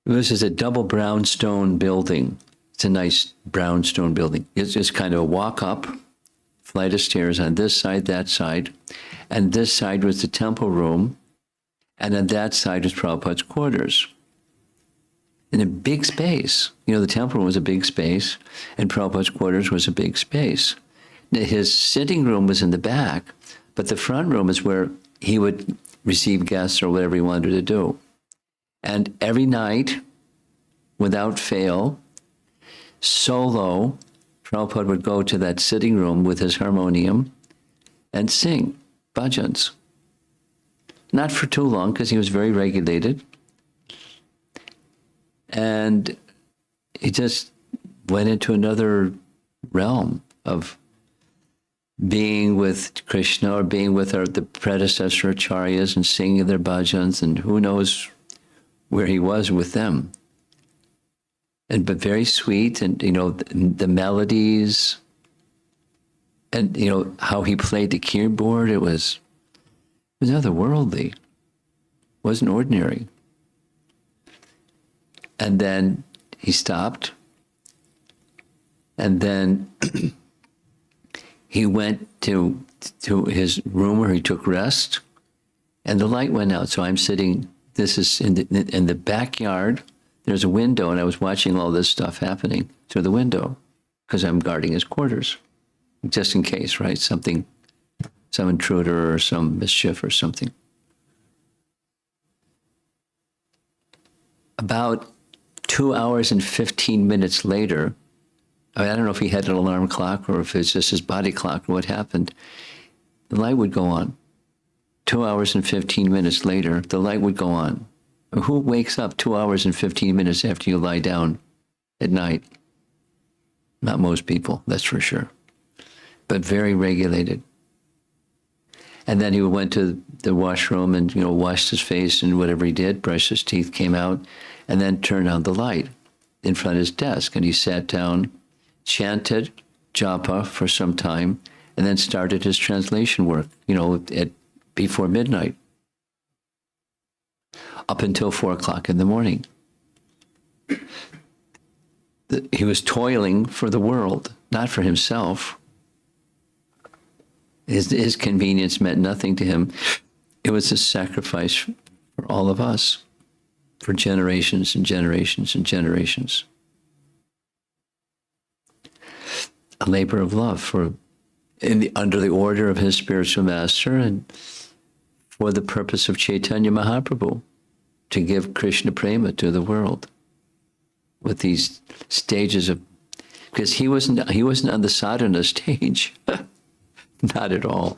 this is a double brownstone building. It's a nice brownstone building. It's just kind of a walk up, flight of stairs on this side, that side. And this side was the temple room. And on that side was Prabhupada's quarters. In a big space. You know, the temple room was a big space, and Prabhupada's quarters was a big space. Now, his sitting room was in the back, but the front room is where he would receive guests or whatever he wanted to do. And every night, without fail, solo, Prabhupada would go to that sitting room with his harmonium and sing bhajans. Not for too long, because he was very regulated. And he just went into another realm of being with Krishna or being with the predecessor acharyas and singing their bhajans, and who knows where he was with them. But very sweet, and you know, the melodies, and you know how he played the keyboard. It was otherworldly. It wasn't ordinary. And then he stopped, and then he went to his room where he took rest, and the light went out. So I'm sitting. This is in the backyard. There's a window, and I was watching all this stuff happening through the window because I'm guarding his quarters, just in case, right? Some intruder or some mischief or something. About 2 hours and 15 minutes later, I don't know if he had an alarm clock or if it's just his body clock or what happened, the light would go on. 2 hours and 15 minutes later, the light would go on. Who wakes up 2 hours and 15 minutes after you lie down at night? Not most people, that's for sure. But very regulated. And then he went to the washroom and, you know, washed his face and whatever he did, brushed his teeth, came out, and then turned on the light in front of his desk. And he sat down, chanted japa for some time, and then started his translation work, you know, before midnight, up until 4 o'clock in the morning. He was toiling for the world, not for himself. His convenience meant nothing to him. It was a sacrifice for all of us, for generations and generations and generations. A labor of love under the order of his spiritual master and for the purpose of Chaitanya Mahaprabhu, to give Krishna prema to the world with these stages of, because he wasn't on the sadhana stage. Not at all.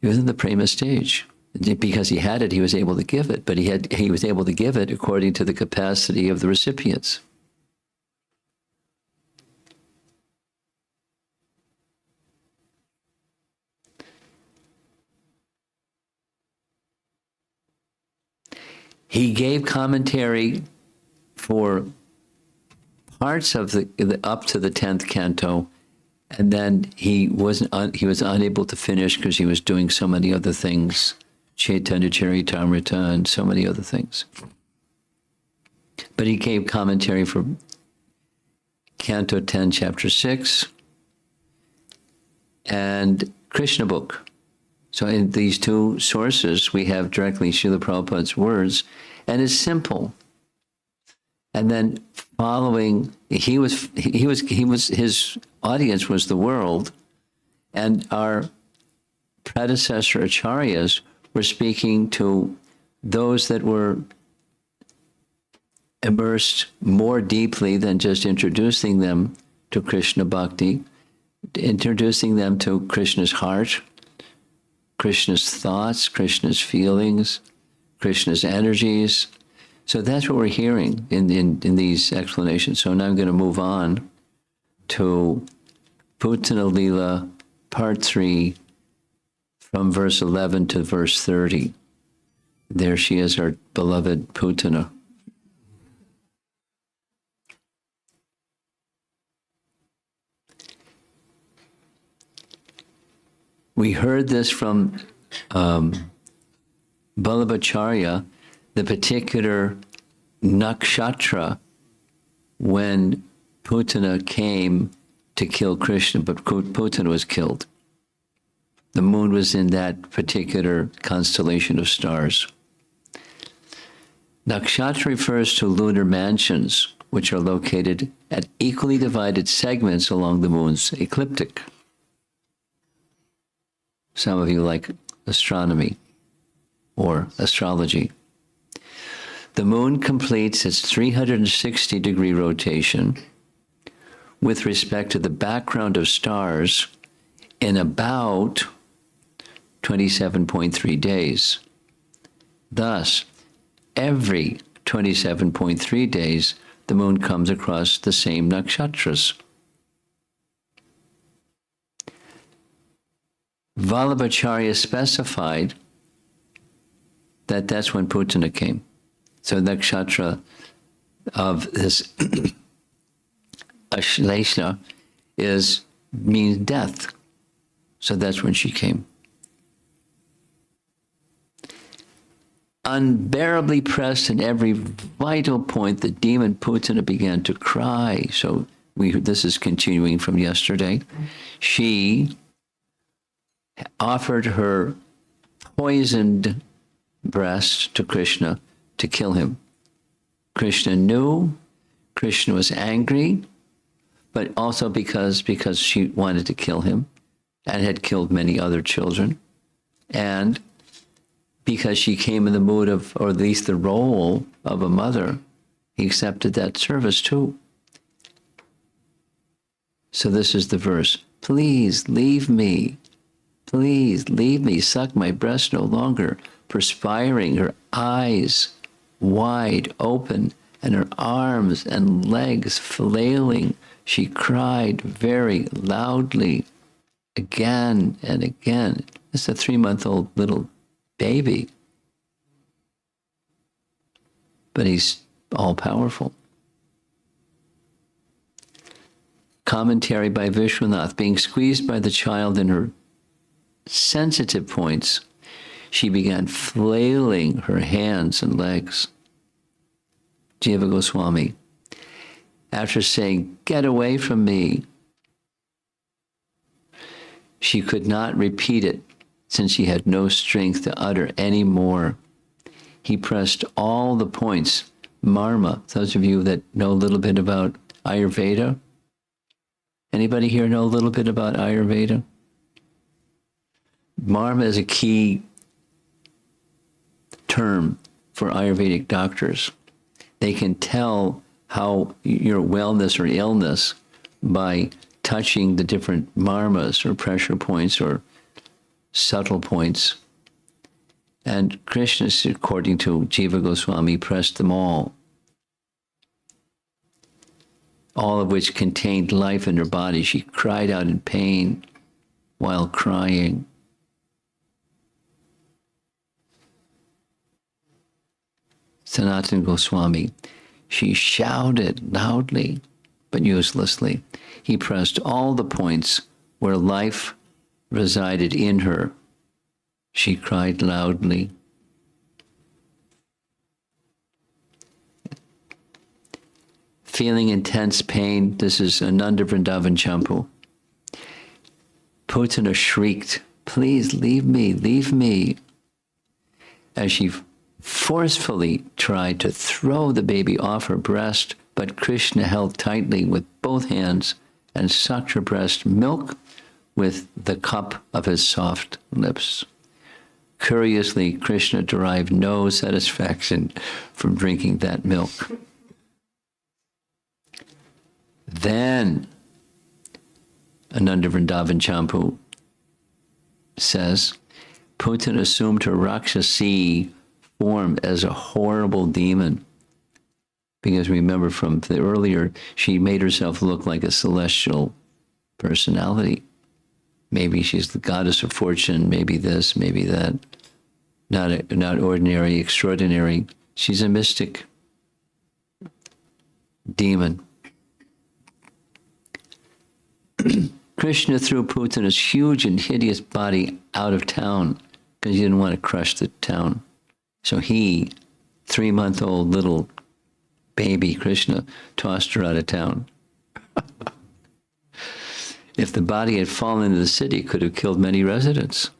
He was in the prema stage. Because he had it, he was able to give it, but he was able to give it according to the capacity of the recipients. He gave commentary for parts of the up to the 10th canto, and then he was unable to finish because he was doing so many other things, Chaitanya Charitamrita and so many other things. But he gave commentary for Canto 10, Chapter 6, and Krishna book. So in these two sources, we have directly Srila Prabhupada's words, and it's simple. And then following, his audience was the world, and our predecessor acharyas were speaking to those that were immersed more deeply than just introducing them to Krishna bhakti, introducing them to Krishna's heart, Krishna's thoughts, Krishna's feelings, Krishna's energies. So that's what we're hearing in these explanations. So now I'm going to move on to Putana Lila, part 3, from verse 11 to verse 30. There she is, our beloved Putana. We heard this from Vallabhacharya, the particular nakshatra when Putana came to kill Krishna, but Putana was killed. The moon was in that particular constellation of stars. Nakshatra refers to lunar mansions, which are located at equally divided segments along the moon's ecliptic. Some of you like astronomy or astrology. The moon completes its 360-degree rotation with respect to the background of stars in about 27.3 days. Thus, every 27.3 days, the moon comes across the same nakshatras. Vallabhacharya specified that that's when Putana came. So nakshatra of this Ashlesha means death. So that's when she came. Unbearably pressed in every vital point, the demon Putana began to cry. So this is continuing from yesterday. She offered her poisoned breast to Krishna to kill him. Krishna knew, Krishna was angry, but also because she wanted to kill him and had killed many other children, and because she came in the mood of, or at least the role of a mother, he accepted that service too. So this is the verse. Please leave me. Please leave me. Suck my breast no longer. Perspiring, her eyes wide open, and her arms and legs flailing, she cried very loudly again and again. It's a 3-month-old little baby, but he's all-powerful. Commentary by Vishwanath. Being squeezed by the child in her sensitive points, she began flailing her hands and legs. Jiva Goswami, after saying, "Get away from me," she could not repeat it since she had no strength to utter any more. He pressed all the points. Marma, those of you that know a little bit about Ayurveda, anybody here know a little bit about Ayurveda? Marma is a key term for Ayurvedic doctors. They can tell how your wellness or illness by touching the different marmas or pressure points or subtle points. And Krishna, according to Jiva Goswami, pressed them all of which contained life in her body. She cried out in pain while crying. Sanatana Goswami, she shouted loudly but uselessly. He pressed all the points where life resided in her. She cried loudly. Feeling intense pain, this is Ananda Vrindavan Champu. Putana shrieked, "Please leave me, leave me," as she forcefully tried to throw the baby off her breast, but Krishna held tightly with both hands and sucked her breast milk with the cup of his soft lips. Curiously, Krishna derived no satisfaction from drinking that milk. Then, Ananda Vrindavan Champu says, Putana assumed her Rakshasi form as a horrible demon. Because remember from the earlier, she made herself look like a celestial personality. Maybe she's the goddess of fortune, maybe this, maybe that. Not ordinary, extraordinary. She's a mystic demon. Krishna threw Putana's huge and hideous body out of town because he didn't want to crush the town. So he, 3-month-old little baby Krishna, tossed her out of town. If the body had fallen into the city, it could have killed many residents,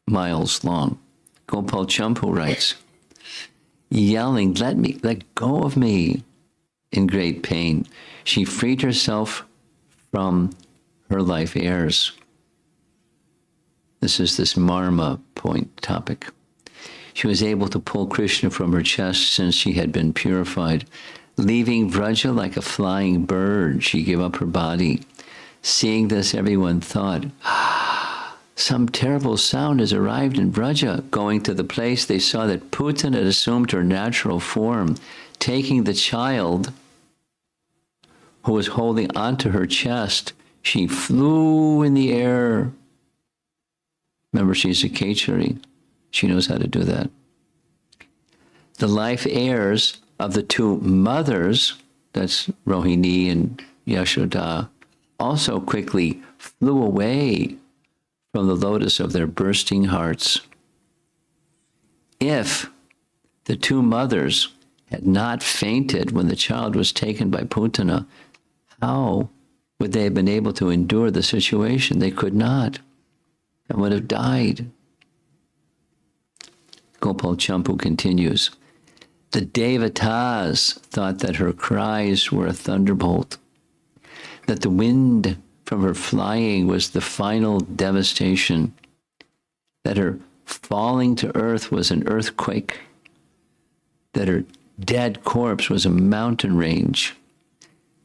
miles long. Gopal Champu writes, yelling, let go of me, in great pain, she freed herself from her life heirs. This is this marma point topic. She was able to pull Krishna from her chest since she had been purified. Leaving Vraja like a flying bird, she gave up her body. Seeing this, everyone thought, some terrible sound has arrived in Vraja. Going to the place, they saw that Putana had assumed her natural form. Taking the child who was holding onto her chest, she flew in the air. Remember, she's a Kechari. She knows how to do that. The life heirs of the two mothers, that's Rohini and Yashoda, also quickly flew away from the lotus of their bursting hearts. If the two mothers had not fainted when the child was taken by Putana, how would they have been able to endure the situation? They could not, and would have died. Gopal Champu continues, the Devatas thought that her cries were a thunderbolt, that the wind from her flying was the final devastation, that her falling to earth was an earthquake, that her dead corpse was a mountain range.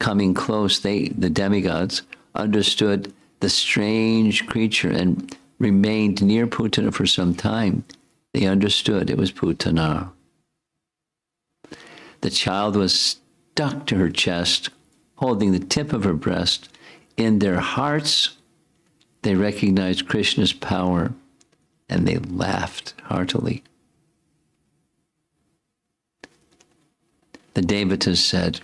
Coming close, the demigods, understood the strange creature and remained near Putana for some time. They understood it was Putana. The child was stuck to her chest, holding the tip of her breast. In their hearts, they recognized Krishna's power, and they laughed heartily. The Devatas said,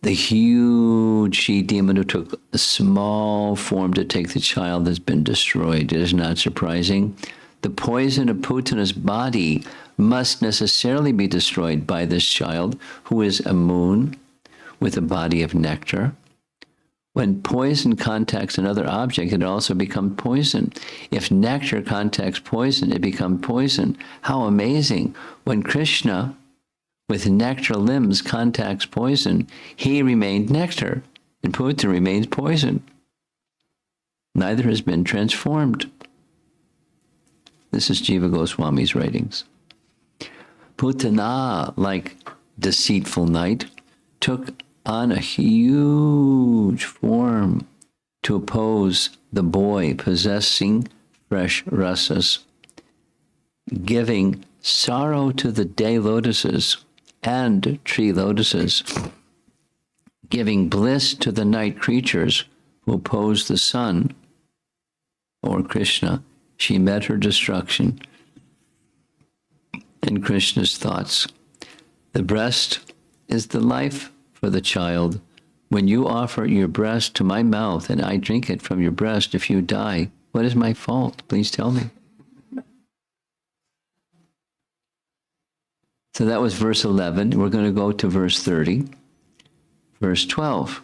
the huge she-demon who took a small form to take the child has been destroyed. It is not surprising. The poison of Putana's body must necessarily be destroyed by this child, who is a moon with a body of nectar. When poison contacts another object, it also becomes poison. If nectar contacts poison, it becomes poison. How amazing. When Krishna, with nectar limbs, contacts poison, he remained nectar, and Putana remains poison. Neither has been transformed. This is Jiva Goswami's writings. Putana, like deceitful night, took on a huge form to oppose the boy possessing fresh rasas, giving sorrow to the day lotuses and tree lotuses, giving bliss to the night creatures who oppose the sun, or Krishna. She met her destruction in Krishna's thoughts. The breast is the life for the child. When you offer your breast to my mouth and I drink it from your breast, if you die, what is my fault? Please tell me. So that was verse 11. We're going to go to verse 30. Verse 12.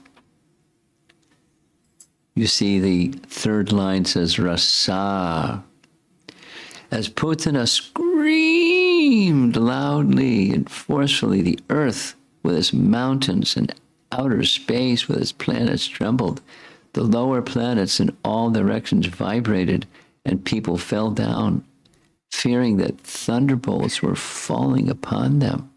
You see the third line says, Rasa. As Putana screamed loudly and forcefully, the earth with its mountains and outer space with its planets trembled. The lower planets in all directions vibrated, and people fell down, fearing that thunderbolts were falling upon them.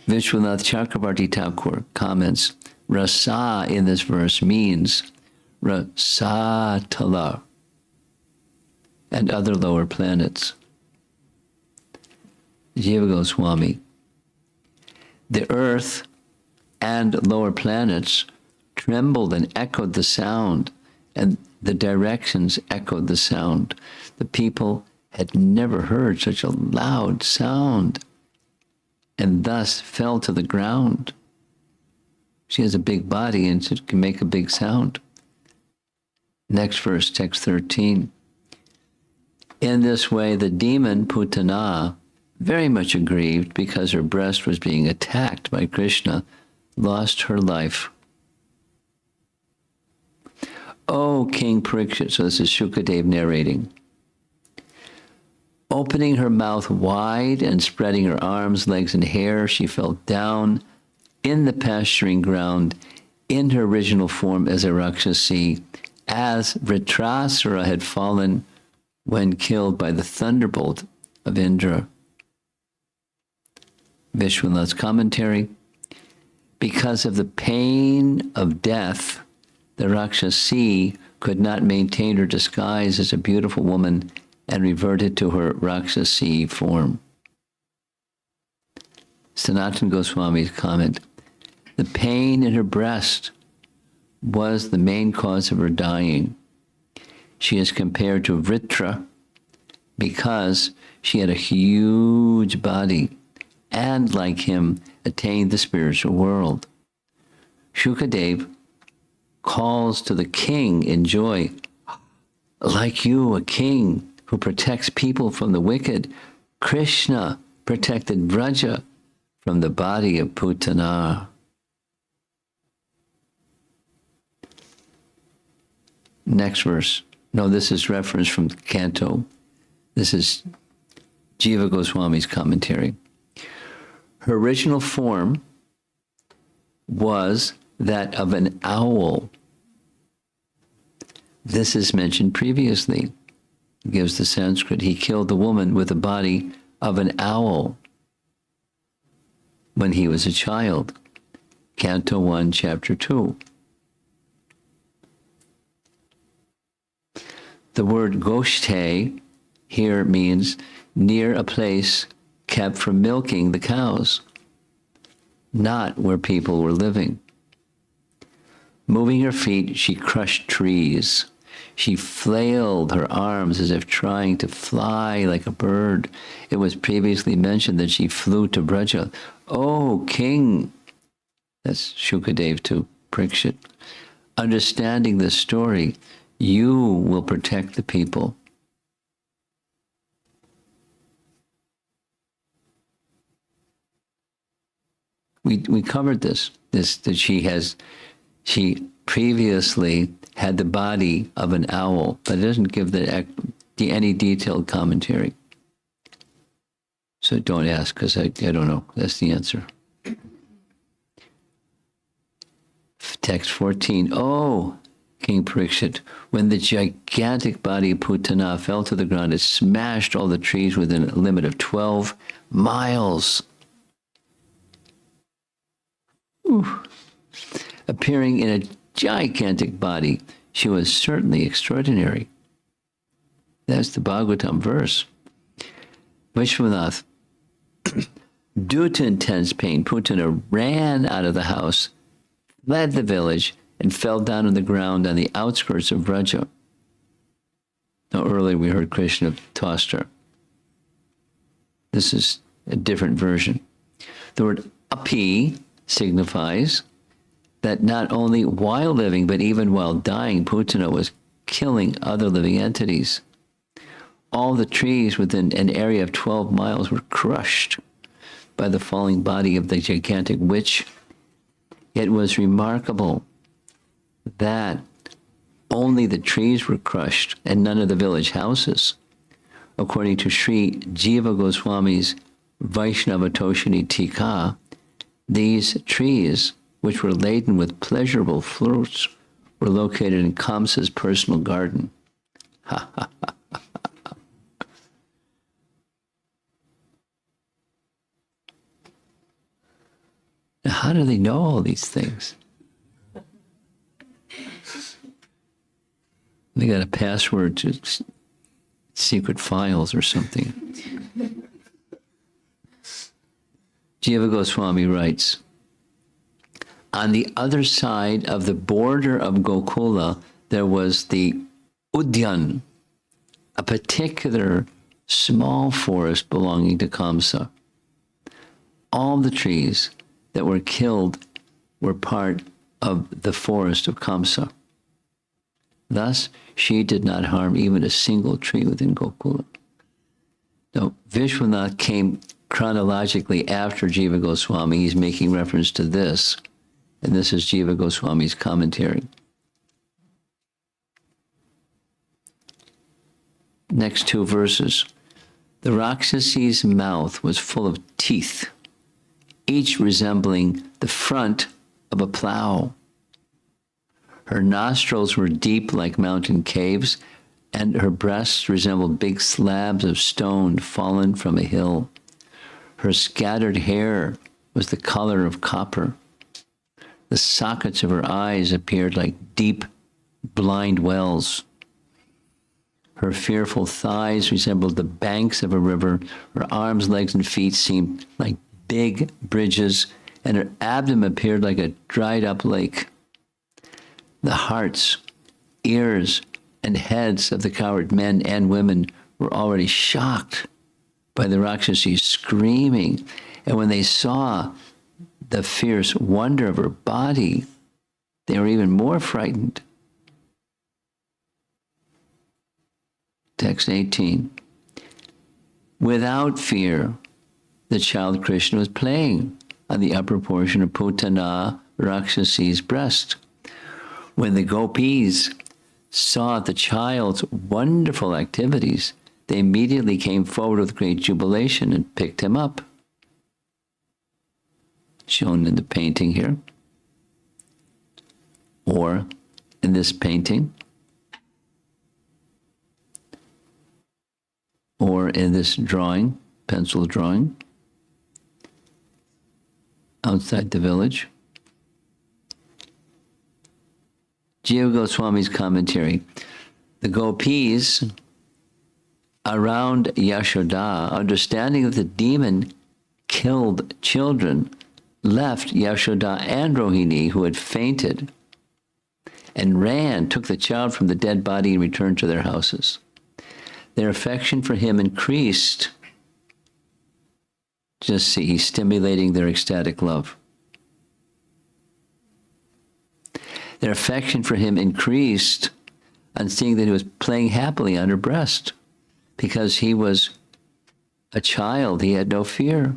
Vishwanath Chakravarti Thakur comments, Rasa in this verse means Rasatala and other lower planets. Jiva Goswami, the earth and lower planets trembled and echoed the sound, and the directions echoed the sound. The people had never heard such a loud sound. and thus fell to the ground. She has a big body and she can make a big sound. Next verse, text 13. In this way, the demon Putana, very much aggrieved because her breast was being attacked by Krishna, lost her life. O King Parikshit, so this is Shukadev narrating. Opening her mouth wide and spreading her arms, legs, and hair, she fell down in the pasturing ground in her original form as a Rakshasi, as Vritrasura had fallen when killed by the thunderbolt of Indra. Vishwanath's commentary. Because of the pain of death, the Rakshasi could not maintain her disguise as a beautiful woman and reverted to her Rakshasi form. Sanatana Goswami's comment. The pain in her breast was the main cause of her dying. She is compared to Vritra because she had a huge body and, like him, attained the spiritual world. Shukadev calls to the king in joy, like you, a king who protects people from the wicked, Krishna protected Vraja from the body of Putana. Next verse. No, this is reference from the canto. This is Jiva Goswami's commentary. Her original form was that of an owl. This is mentioned previously. It gives the Sanskrit. He killed the woman with the body of an owl when he was a child. Canto 1, Chapter 2. The word goshte here means near a place kept from milking the cows, not where people were living. Moving her feet, she crushed trees. She flailed her arms as if trying to fly like a bird. It was previously mentioned that she flew to Braja. Oh, king! That's Shukadev to Parikshit. Understanding this story, you will protect the people. We covered this that she previously had the body of an owl, but it doesn't give any detailed commentary. So don't ask, because I don't know. That's the answer. Text 14. Oh, King Parikshit, when the gigantic body of Putana fell to the ground, it smashed all the trees within a limit of 12 miles. Ooh. Appearing in a gigantic body, she was certainly extraordinary. That's the Bhagavatam verse. Vishwanath, due to intense pain, Putana ran out of the house, fled the village, and fell down on the ground on the outskirts of Vraja. Now, earlier we heard Krishna tossed her. This is a different version. The word api signifies that not only while living, but even while dying, Putana was killing other living entities. All the trees within an area of 12 miles were crushed by the falling body of the gigantic witch. It was remarkable that only the trees were crushed and none of the village houses. According to Sri Jiva Goswami's Vaishnava Toshini Tika, these trees, which were laden with pleasurable fruits, were located in Kamsa's personal garden. Ha ha ha. Now, how do they know all these things? They got a password to secret files or something. Jiva Goswami writes, on the other side of the border of Gokula, there was the Udyan, a particular small forest belonging to Kamsa. all the trees that were killed were part of the forest of Kamsa. Thus, she did not harm even a single tree within Gokula. Now, Vishwanath came chronologically after Jiva Goswami. He's making reference to this, and this is Jiva Goswami's commentary. Next two verses. The Rakshasi's mouth was full of teeth, each resembling the front of a plow. Her nostrils were deep like mountain caves, and her breasts resembled big slabs of stone fallen from a hill. Her scattered hair was the color of copper. The sockets of her eyes appeared like deep, blind wells. Her fearful thighs resembled the banks of a river. Her arms, legs, and feet seemed like big bridges, and her abdomen appeared like a dried-up lake. The hearts, ears, and heads of the coward men and women were already shocked by the Rakshasi screaming, and when they saw the fierce wonder of her body, they were even more frightened. Text 18. Without fear, the child Krishna was playing on the upper portion of Putana, Rakshasi's breast. When the gopis saw the child's wonderful activities, they immediately came forward with great jubilation and picked him up. Shown in the painting here, or in this painting, or in this drawing, pencil drawing, outside the village. Jiva Goswami's commentary. The gopis around Yashoda, understanding that the demon killed children, left Yashoda and Rohini, who had fainted, and ran, took the child from the dead body and returned to their houses. Their affection for him increased. Just see, he's stimulating their ecstatic love. Their affection for him increased on seeing that he was playing happily on her breast. Because he was a child, he had no fear.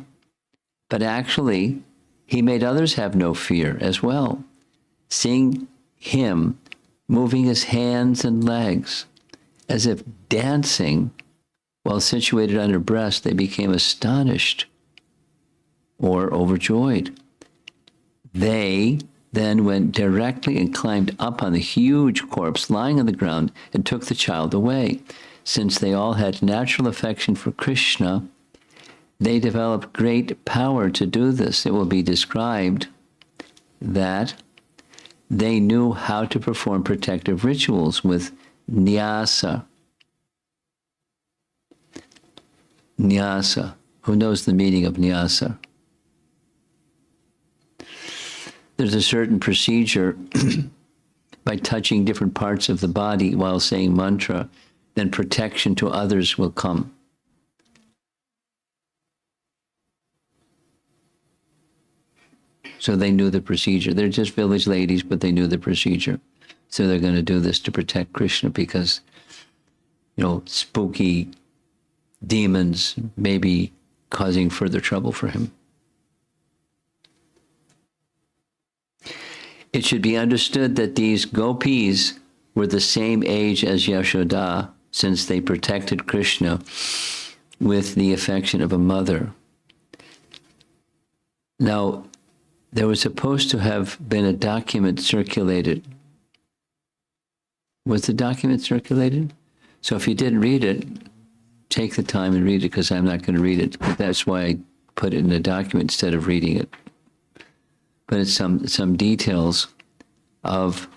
But actually, he made others have no fear as well. Seeing him moving his hands and legs as if dancing while situated on her breast, they became astonished or overjoyed. They then went directly and climbed up on the huge corpse lying on the ground and took the child away. Since they all had natural affection for Krishna, they developed great power to do this. It will be described that they knew how to perform protective rituals with nyasa. Nyasa. Who knows the meaning of nyasa? There's a certain procedure by touching different parts of the body while saying mantra, then protection to others will come. So they knew the procedure. They're just village ladies, but they knew the procedure. So they're going to do this to protect Krishna because, spooky demons may be causing further trouble for him. It should be understood that these gopis were the same age as Yashoda, since they protected Krishna with the affection of a mother. Now, there was supposed to have been a document circulated. Was the document circulated? So if you didn't read it, take the time and read it, because I'm not going to read it. That's why I put it in a document instead of reading it. But it's some details of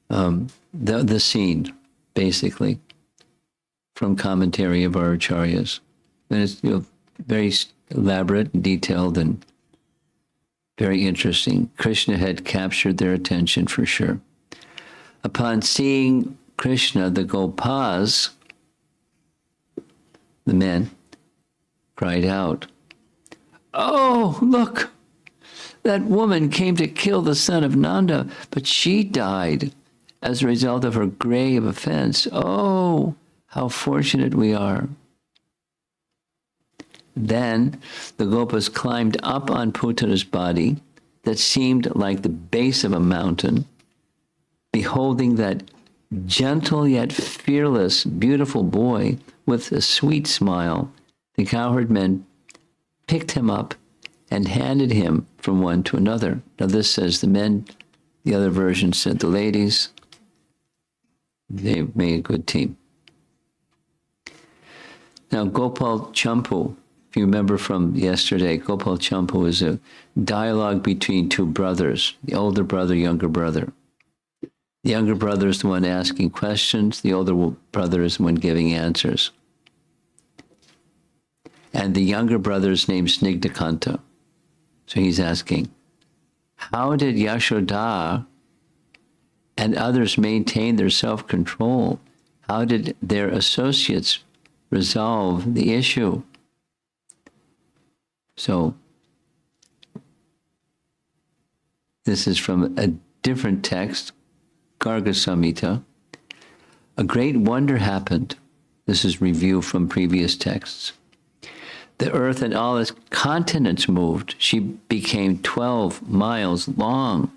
the scene, basically, from commentary of our acharyas. And it's very elaborate and detailed and very interesting. Krishna had captured their attention for sure. Upon seeing Krishna, the Gopas, the men, cried out, oh, look, that woman came to kill the son of Nanda, but she died as a result of her grave offense. Oh, how fortunate we are. Then the Gopas climbed up on Putana's body that seemed like the base of a mountain, beholding that gentle yet fearless, beautiful boy with a sweet smile. The cowherd men picked him up and handed him from one to another. Now this says the men, the other version said the ladies. They made a good team. Now Gopal Champu, if you remember from yesterday, Gopal Champu is a dialogue between two brothers, the older brother, younger brother. The younger brother is the one asking questions. The older brother is the one giving answers. And the younger brother is named Snigdhakanta. So he's asking, how did Yashoda and others maintain their self-control? How did their associates resolve the issue? So this is from a different text, Garga Samhita. A great wonder happened. This is review from previous texts. The earth and all its continents moved. She became 12 miles long,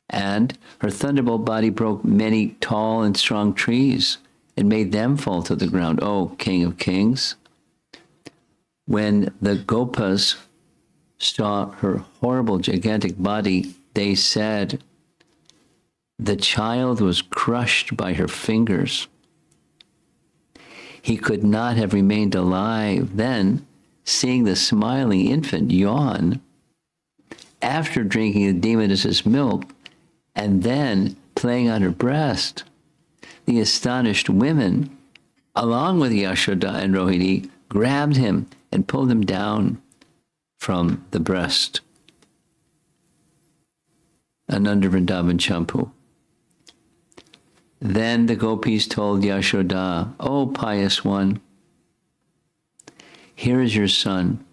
and her thunderbolt body broke many tall and strong trees and made them fall to the ground. O King of Kings. When the Gopas saw her horrible, gigantic body, they said, the child was crushed by her fingers. He could not have remained alive. Then, seeing the smiling infant yawn, after drinking the demoness's milk, and then playing on her breast, the astonished women, along with Yashoda and Rohini, grabbed him and pulled him down from the breast. Ananda Vrindavan Champu. Then the gopis told Yashoda, "O pious one, here is your son.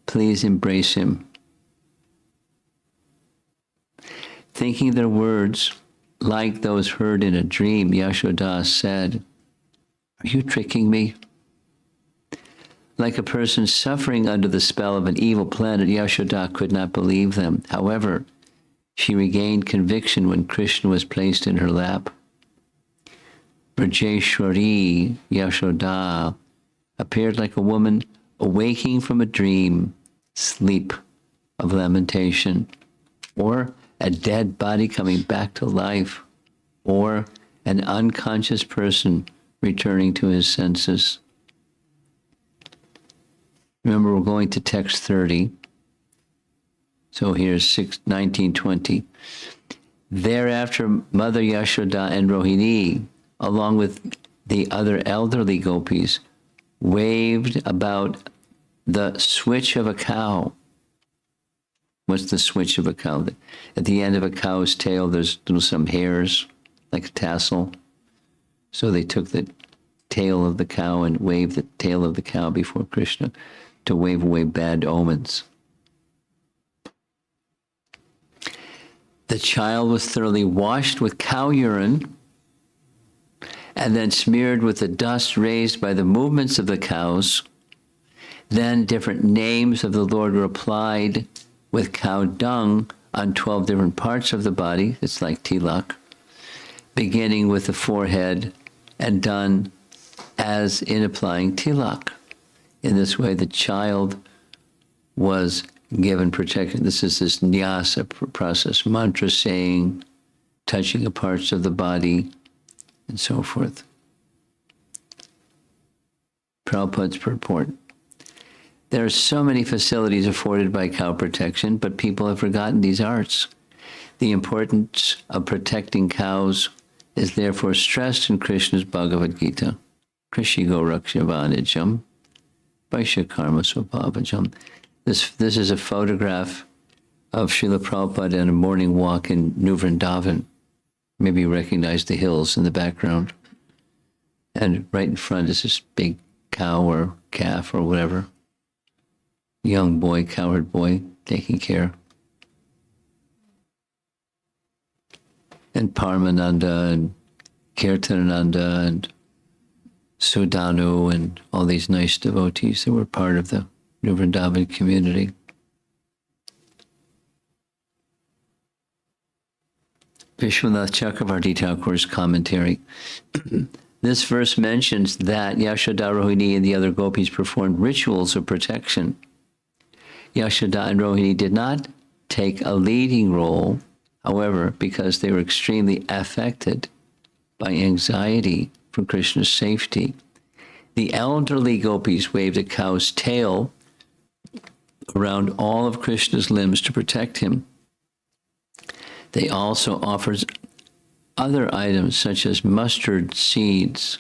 Please embrace him." Thinking their words like those heard in a dream, Yashoda said, "Are you tricking me?" Like a person suffering under the spell of an evil planet, Yashoda could not believe them. However, she regained conviction when Krishna was placed in her lap. Brajeshwari Yashoda appeared like a woman awaking from a dream, sleep of lamentation, or a dead body coming back to life, or an unconscious person returning to his senses. Remember, we're going to text 30. So here's 1920. Thereafter, Mother Yashoda and Rohini, along with the other elderly gopis, waved about the switch of a cow. What's the switch of a cow? At the end of a cow's tail, there's some hairs, like a tassel. So they took the tail of the cow and waved the tail of the cow before Krishna to wave away bad omens. The child was thoroughly washed with cow urine and then smeared with the dust raised by the movements of the cows. Then different names of the Lord were applied with cow dung on 12 different parts of the body. It's like tilak, beginning with the forehead and done as in applying tilak. In this way, the child was given protection. This is this nyasa process, mantra saying, touching the parts of the body, and so forth. Prabhupada's purport. There are so many facilities afforded by cow protection, but people have forgotten these arts. The importance of protecting cows is therefore stressed in Krishna's Bhagavad Gita. Krishigo Rakshavanijam, Vaishya Karma Swabhavajam. This is a photograph of Srila Prabhupada on a morning walk in New Vrindavan. Maybe you recognize the hills in the background. And right in front is this big cow or calf or whatever. young boy, cowherd boy, taking care. And Paramananda and Kirtananda and Sudanu and all these nice devotees that were part of the New Vrindavan community. Vishwanath Chakravarti Thakur's commentary. This verse mentions that Yashoda, Rohini, and the other gopis performed rituals of protection. Yashoda and Rohini did not take a leading role, however, because they were extremely affected by anxiety for Krishna's safety. The elderly gopis waved a cow's tail around all of Krishna's limbs to protect him. They also offered other items such as mustard seeds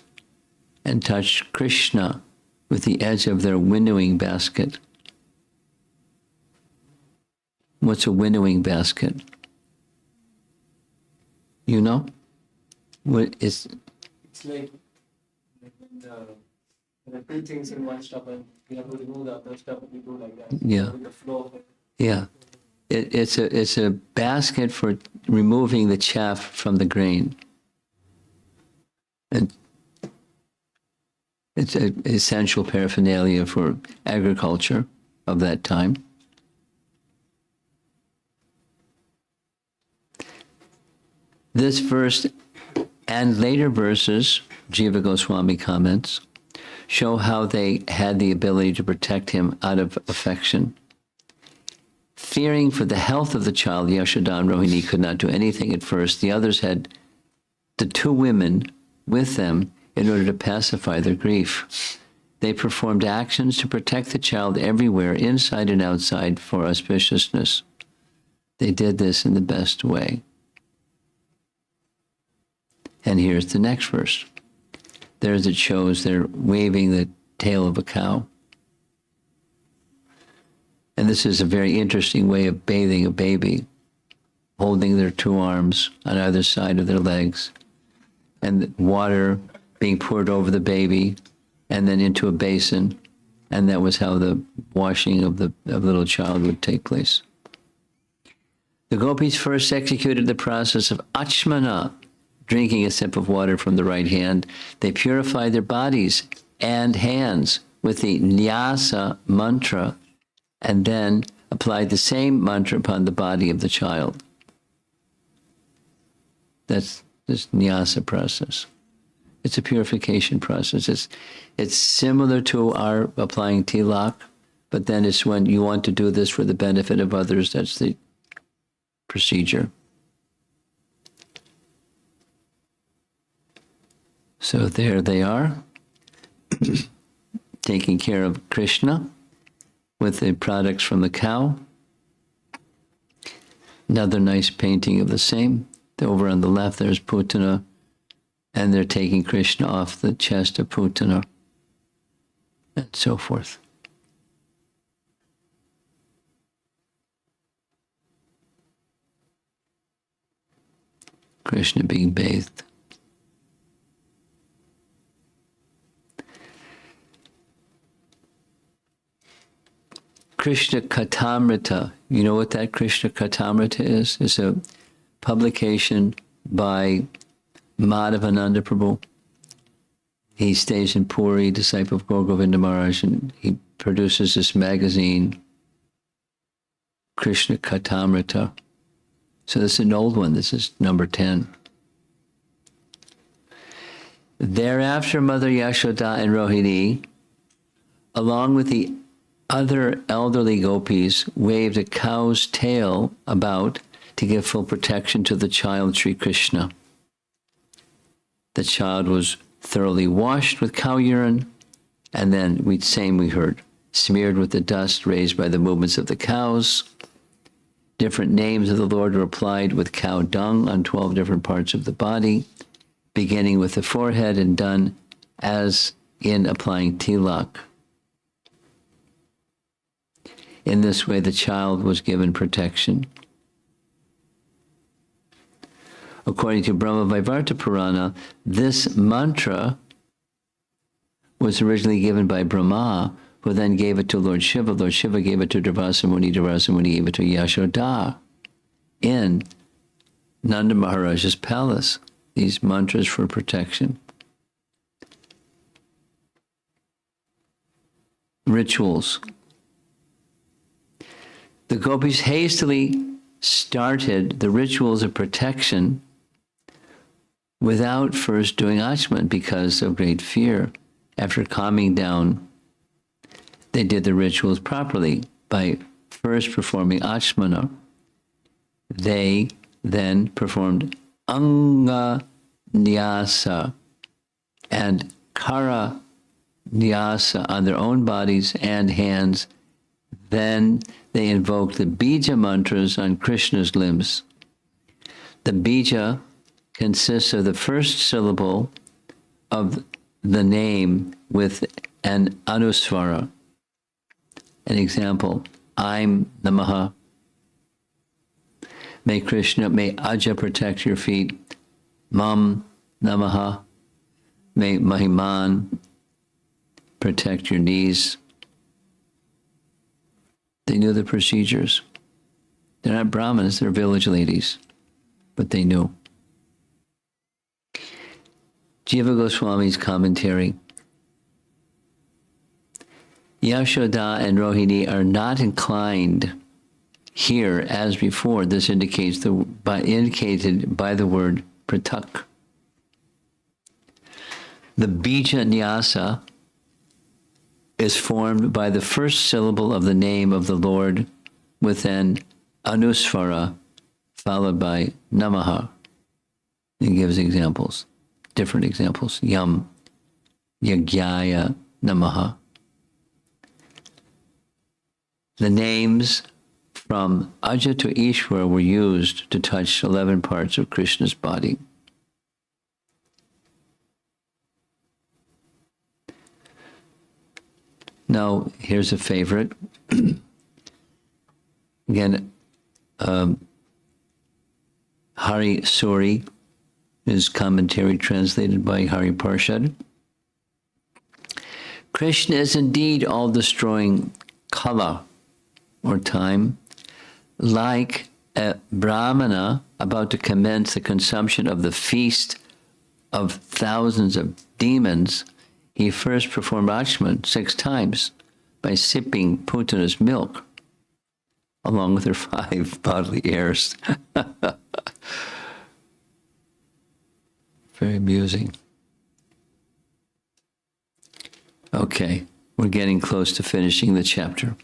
and touched Krishna with the edge of their winnowing basket. What's a winnowing basket? You know? What is? It's like when I put things in one stuff and you have to remove the other stuff and you do like that. Yeah. With the flow. Yeah. It's a basket for removing the chaff from the grain. And it's an essential paraphernalia for agriculture of that time. This verse and later verses, Jiva Goswami comments, show how they had the ability to protect him out of affection. Fearing for the health of the child, Yashoda and Rohini could not do anything at first. The others had the two women with them in order to pacify their grief. They performed actions to protect the child everywhere, inside and outside, for auspiciousness. They did this in the best way. And here's the next verse. There's it shows they're waving the tail of a cow. And this is a very interesting way of bathing a baby, holding their two arms on either side of their legs, and water being poured over the baby and then into a basin. And that was how the washing of the little child would take place. The gopis first executed the process of achmana, drinking a sip of water from the right hand. They purified their bodies and hands with the nyasa mantra, and then applied the same mantra upon the body of the child. That's this nyasa process. It's a purification process. It's similar to our applying tilak, but then it's when you want to do this for the benefit of others, that's the procedure. So there they are, taking care of Krishna with the products from the cow. Another nice painting of the same. Over on the left, there's Putana, and they're taking Krishna off the chest of Putana, and so forth. Krishna being bathed. Krishna Katamrita. You know what that Krishna Katamrita is? It's a publication by Madhavananda Prabhu. He stays in Puri, disciple of Gaur Govinda Maharaj, and he produces this magazine, Krishna Katamrita. So this is an old one. This is number 10. Thereafter, Mother Yashoda and Rohini, along with the other elderly gopis, waved a cow's tail about to give full protection to the child Sri Krishna. The child was thoroughly washed with cow urine, and then we heard, smeared with the dust raised by the movements of the cows. Different names of the Lord were applied with cow dung on 12 different parts of the body, beginning with the forehead and done as in applying tilak. In this way, the child was given protection. According to Brahma Vaivarta Purana, this mantra was originally given by Brahma, who then gave it to Lord Shiva. Lord Shiva gave it to Durvasa Muni. Durvasa Muni gave it to Yashoda in Nanda Maharaj's palace. These mantras for protection. Rituals. The gopis hastily started the rituals of protection without first doing achman because of great fear. After calming down, they did the rituals properly by first performing achmana. They then performed anga nyasa and kara nyasa on their own bodies and hands. Then they invoked the bija mantras on Krishna's limbs. The bija consists of the first syllable of the name with an anuswara. An example, I'm Namaha. May Krishna, may Aja protect your feet. Mam Namaha. May Mahiman protect your knees. They knew the procedures. They're not Brahmins, they're village ladies, but they knew. Jiva Goswami's commentary. Yashoda and Rohini are not inclined here as before. This indicated by the word pratak. The bija nyasa is formed by the first syllable of the name of the Lord with an anusvara followed by namaha. He gives examples, different examples. Yam, yagyaya, namaha. The names from Aja to Ishvara were used to touch 11 parts of Krishna's body. Now, here's a favorite. Again, Hari Suri, his commentary translated by Hari Parshad. Krishna is indeed all-destroying kala, or time, like a brahmana about to commence the consumption of the feast of thousands of demons. He first performed achman 6 times by sipping Putana's milk, along with her 5 bodily heirs. Very amusing. Okay, we're getting close to finishing the chapter.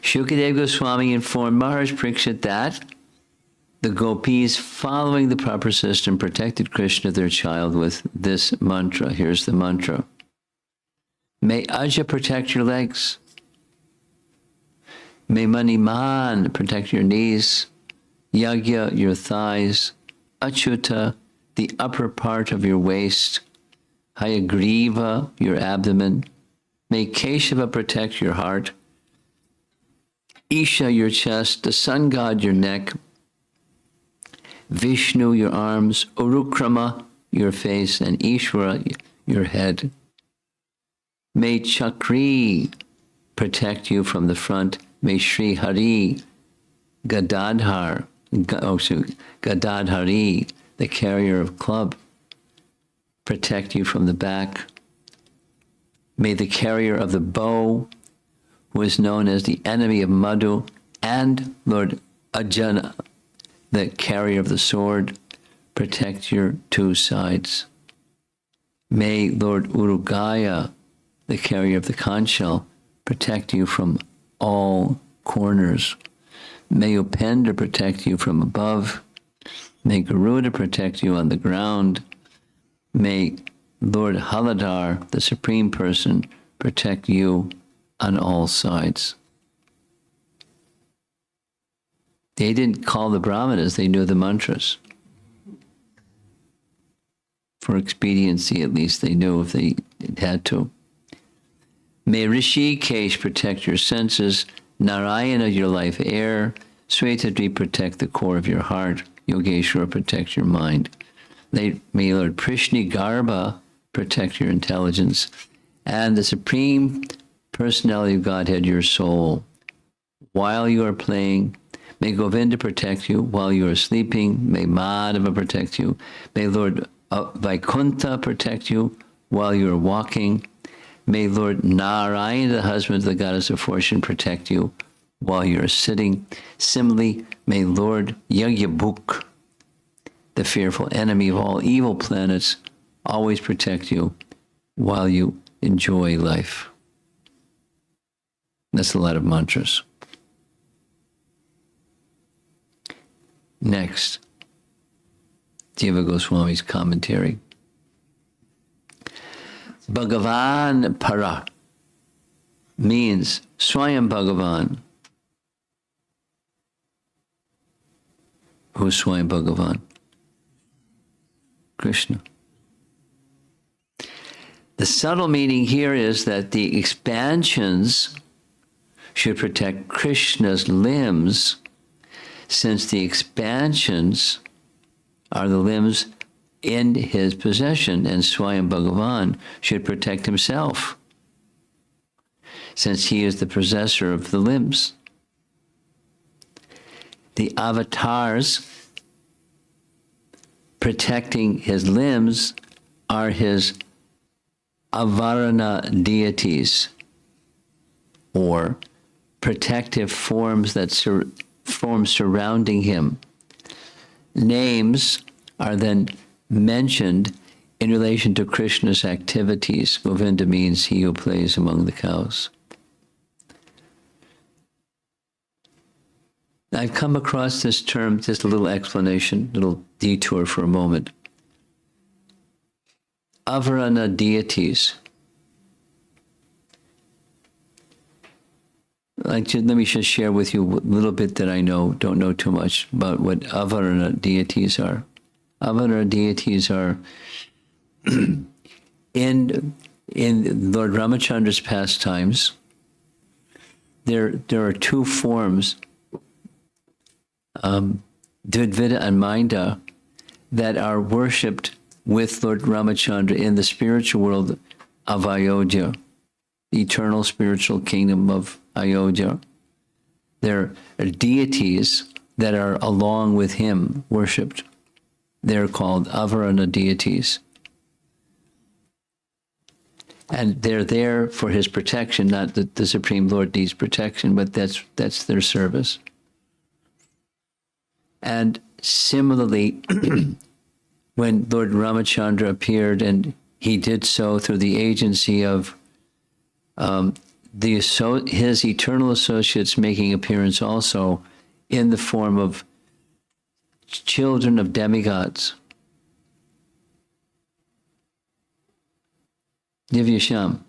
Shukadev Goswami informed Maharaj Parikshit that the gopis, following the proper system, protected Krishna, their child, with this mantra. Here's the mantra. May Aja protect your legs. May Maniman protect your knees. Yagya, your thighs. Achyuta, the upper part of your waist. Hayagriva, your abdomen. May Keshava protect your heart. Isha, your chest. The sun god, your neck. Vishnu, your arms. Urukrama, your face. And Ishvara, your head. May Chakri protect you from the front. May Sri Hari Gadadhar, Gadadhari, the carrier of club, protect you from the back. May the carrier of the bow, who is known as the enemy of Madhu, and Lord Ajana, the carrier of the sword, protect your 2 sides. May Lord Urugaya, the carrier of the conch shell, protect you from all corners. May Upendra protect you from above. May Garuda protect you on the ground. May Lord Haladar, the Supreme Person, protect you on all sides. They didn't call the Brahmanas, they knew the mantras. For expediency, at least, they knew if they had to. May Rishikesh protect your senses, Narayana, your life air, Svetadri protect the core of your heart, Yogeshwara protect your mind. May Lord Prishni Garbha protect your intelligence, and the Supreme Personality of Godhead, your soul, while you are playing. May Govinda protect you while you are sleeping. May Madhava protect you. May Lord Vaikuntha protect you while you are walking. May Lord Narayana, the husband of the goddess of fortune, protect you while you are sitting. Similarly, may Lord Yagyabuk, the fearful enemy of all evil planets, always protect you while you enjoy life. That's a lot of mantras. Next, Jiva Goswami's commentary. Bhagavan Para means Swayam Bhagavan. Who's Swayam Bhagavan? Krishna. The subtle meaning here is that the expansions should protect Krishna's limbs, since the expansions are the limbs in his possession, and Swayam Bhagavan should protect himself, since he is the possessor of the limbs. The avatars protecting his limbs are his avarana deities, or protective forms that form surrounding him. Names are then mentioned in relation to Krishna's activities. Govinda means he who plays among the cows. I've come across this term, just a little explanation, little detour for a moment. Avarana deities. Let me just share with you a little bit that I know, don't know too much about what avarana deities are. Avarana deities are in Lord Ramachandra's pastimes. There are two forms, Dvidvita and Minda, that are worshipped with Lord Ramachandra in the spiritual world of Ayodhya, the eternal spiritual kingdom of Ayodhya. There are deities that are along with him worshipped. They're called avarana deities. And they're there for his protection, not the Supreme Lord needs protection, but that's their service. And similarly, when Lord Ramachandra appeared, and he did so through the agency of his eternal associates making appearance also in the form of children of demigods. Divyasham.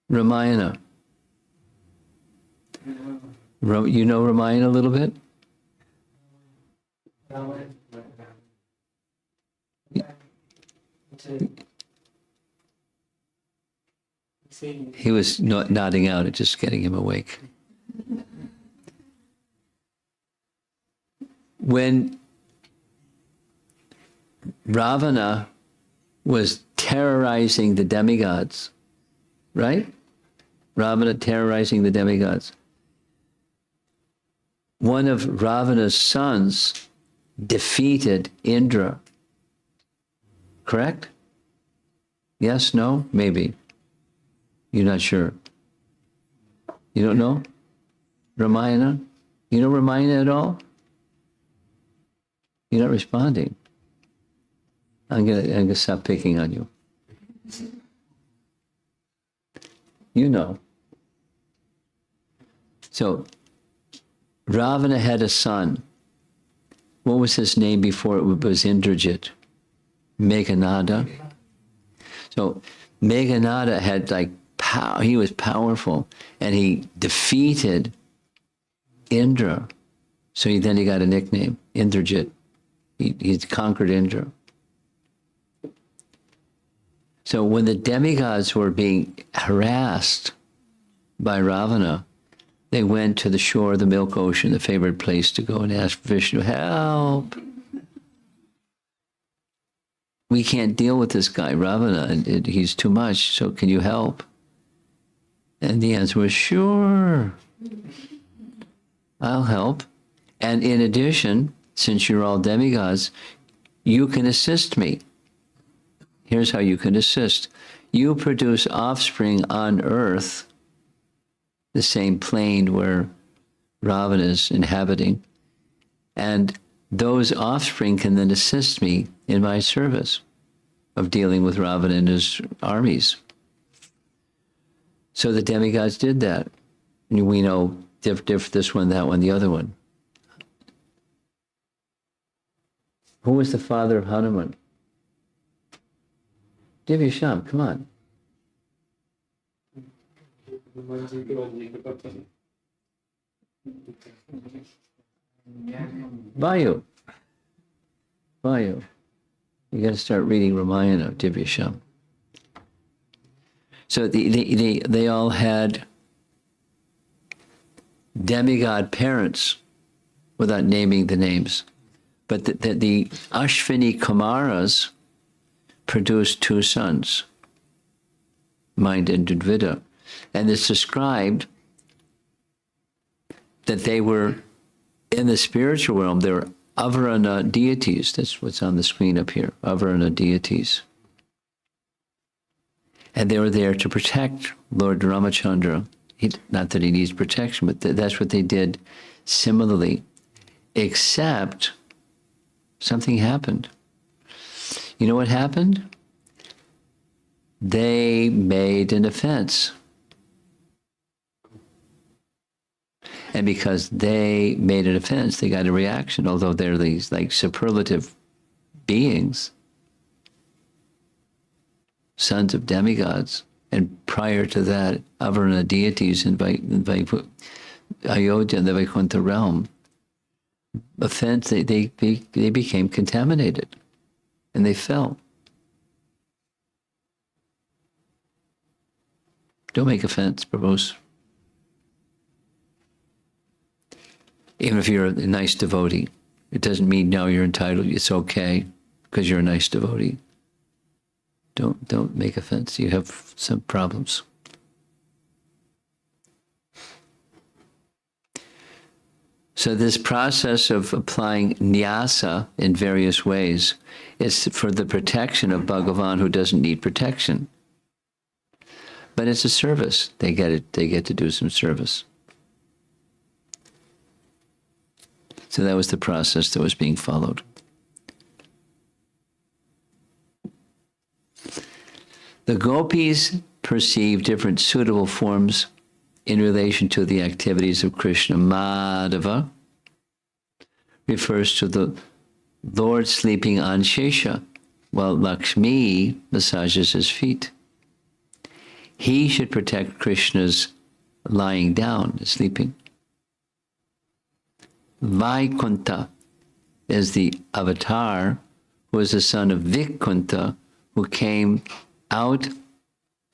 Ramayana. You know Ramayana a little bit? He was nodding out and just getting him awake. When Ravana was terrorizing the demigods, right? Ravana terrorizing the demigods. One of Ravana's sons defeated Indra. Correct? Yes, no, maybe. You're not sure. You don't know? Ramayana? You know Ramayana at all? You're not responding. I'm gonna stop picking on you. You know. So, Ravana had a son. What was his name before it was Indrajit? Meghanada. So, Meghanada had power. He was powerful, and he defeated Indra. So then he got a nickname, Indrajit. He conquered Indra. So when the demigods were being harassed by Ravana, they went to the shore of the Milk Ocean, the favorite place to go and ask Vishnu, help. we can't deal with this guy, Ravana, and he's too much, so can you help? And the answer was, sure, I'll help. And in addition, since you're all demigods, you can assist me. Here's how you can assist. You produce offspring on earth, the same plane where Ravana is inhabiting, and those offspring can then assist me in my service of dealing with Ravana and his armies. So the demigods did that. And we know this one, that one, the other one. Who was the father of Hanuman? Divya Sham, come on. Vayu. You got to start reading Ramayana, Divya Sham. So they all had demigod parents, without naming the names. But the Ashvini Kumaras produced 2 sons, Mind and Dvida. And it's described that they were, in the spiritual realm, they were Avarana deities. That's what's on the screen up here, Avarana deities. And they were there to protect Lord Ramachandra. Not that he needs protection, but that's what they did similarly, except something happened. You know what happened? They made an offense. And because they made an offense, they got a reaction, although they're these like superlative beings, sons of demigods. And prior to that, Avarana deities in Ayodhya, in the Vaikuntha realm, offense, they became contaminated, and they fell. Don't make offense, Prabhos. Even if you're a nice devotee, it doesn't mean now you're entitled, it's okay, because you're a nice devotee. Don't make offense. You have some problems. So this process of applying nyasa in various ways is for the protection of Bhagavan, who doesn't need protection. But it's a service. They get to do some service. So that was the process that was being followed. The gopis perceive different suitable forms in relation to the activities of Krishna. Madhava refers to the Lord sleeping on Shesha, while Lakshmi massages his feet. He should protect Krishna's lying down, sleeping. Vaikuntha is the avatar who is the son of Vikunta, who came out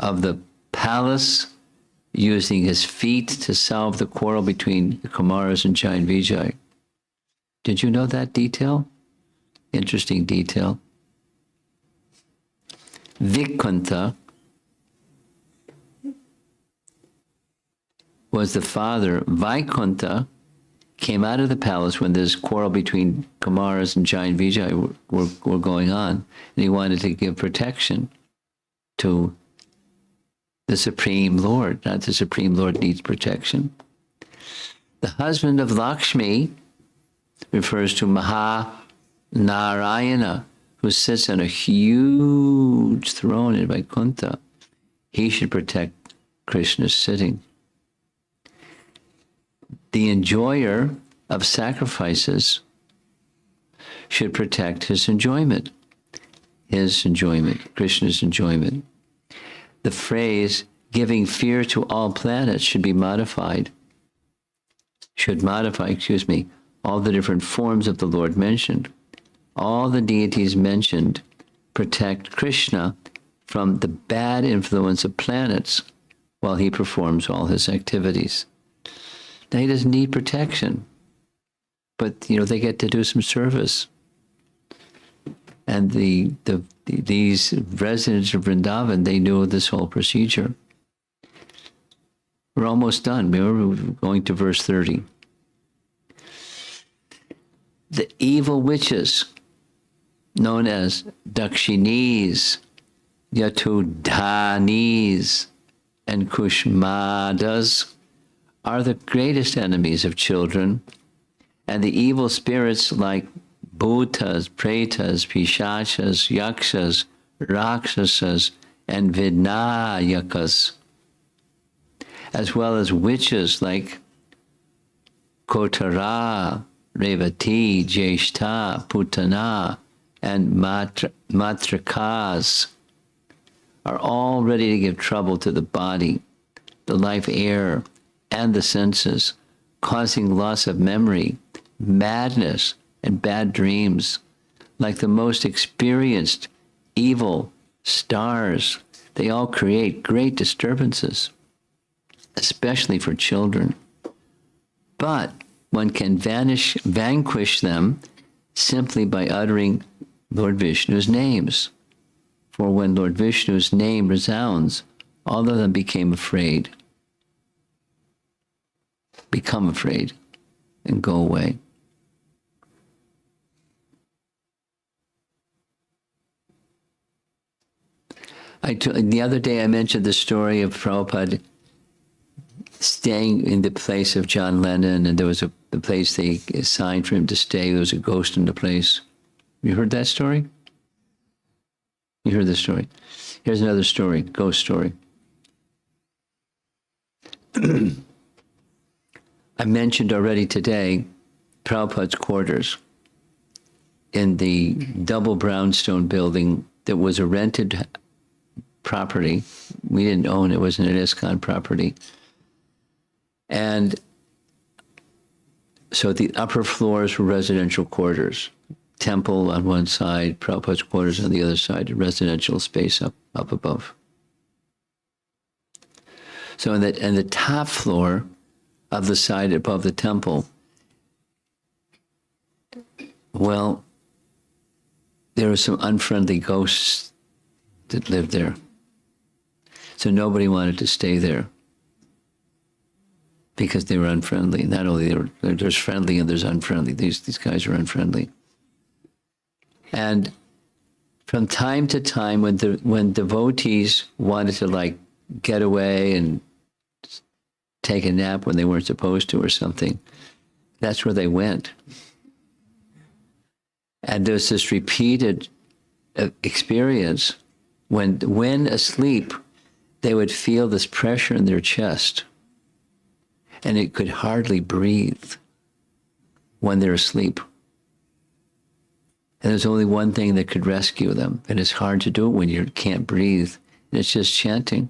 of the palace using his feet to solve the quarrel between the Kumaras and Jain Vijay. Did you know that detail? Interesting detail. Vikunta was the father. Vaikuntha came out of the palace when this quarrel between Kumaras and Jain Vijay were going on, and he wanted to give protection to the Supreme Lord. Not the Supreme Lord needs protection. The husband of Lakshmi refers to Mahanarayana, who sits on a huge throne in Vaikuntha. He should protect Krishna's sitting. The enjoyer of sacrifices should protect his enjoyment, Krishna's enjoyment. The phrase, giving fear to all planets, should modify, all the different forms of the Lord mentioned. All the deities mentioned protect Krishna from the bad influence of planets while he performs all his activities. Now, he doesn't need protection, but they get to do some service. And the these residents of Vrindavan, they knew this whole procedure. We're almost done. We're going to verse 30. The evil witches, known as Dakshinis, Yatudhanis, and Kushmadas, are the greatest enemies of children, and the evil spirits like Bhutas, Pretas, Pishachas, Yakshas, Rakshasas, and Vidnayakas, as well as witches like Kotara, Revati, Jeshta, Putana, and Matrakas, are all ready to give trouble to the body, the life air, and the senses, causing loss of memory, madness, and bad dreams. Like the most experienced evil stars, they all create great disturbances, especially for children. But one can vanquish them simply by uttering Lord Vishnu's names. For when Lord Vishnu's name resounds, all of them become afraid, and go away. The other day I mentioned the story of Prabhupada staying in the place of John Lennon, and there was the place they assigned for him to stay. There was a ghost in the place. You heard that story? You heard the story. Here's another story, ghost story. I mentioned already today Prabhupada's quarters in the double brownstone building that was a rented property. We didn't own it. It was an ISKCON property. And so the upper floors were residential quarters. Temple on one side, Prabhupada's quarters on the other side, residential space up above. So in the top floor of the side above the temple, well, there were some unfriendly ghosts that lived there. So nobody wanted to stay there because they were unfriendly. Not only there's friendly and there's unfriendly. These guys are unfriendly. And from time to time, when devotees wanted to get away and take a nap when they weren't supposed to or something, that's where they went. And there's this repeated experience when asleep, they would feel this pressure in their chest, and it could hardly breathe when they're asleep. And there's only one thing that could rescue them, and it's hard to do it when you can't breathe, and it's just chanting.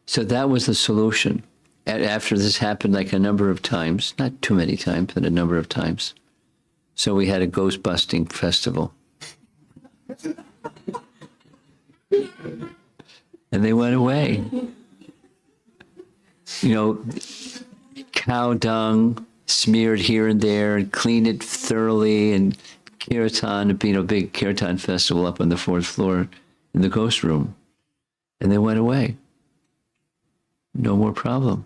So that was the solution. After this happened a number of times, not too many times, but a number of times. So we had a ghost busting festival. And they went away. Cow dung smeared here and there, and clean it thoroughly, and kirtan, a big kirtan festival up on the 4th floor in the ghost room. And they went away. No more problem.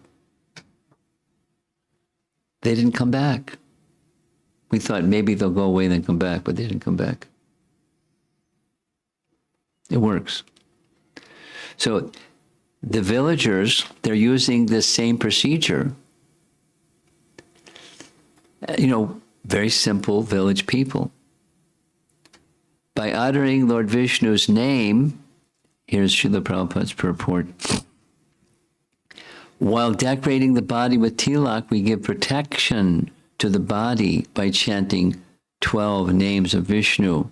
They didn't come back. We thought maybe they'll go away and then come back, but they didn't come back. It works. So the villagers, they're using this same procedure. Very simple village people. By uttering Lord Vishnu's name, here's Srila Prabhupada's purport. While decorating the body with tilak, we give protection to the body by chanting 12 names of Vishnu.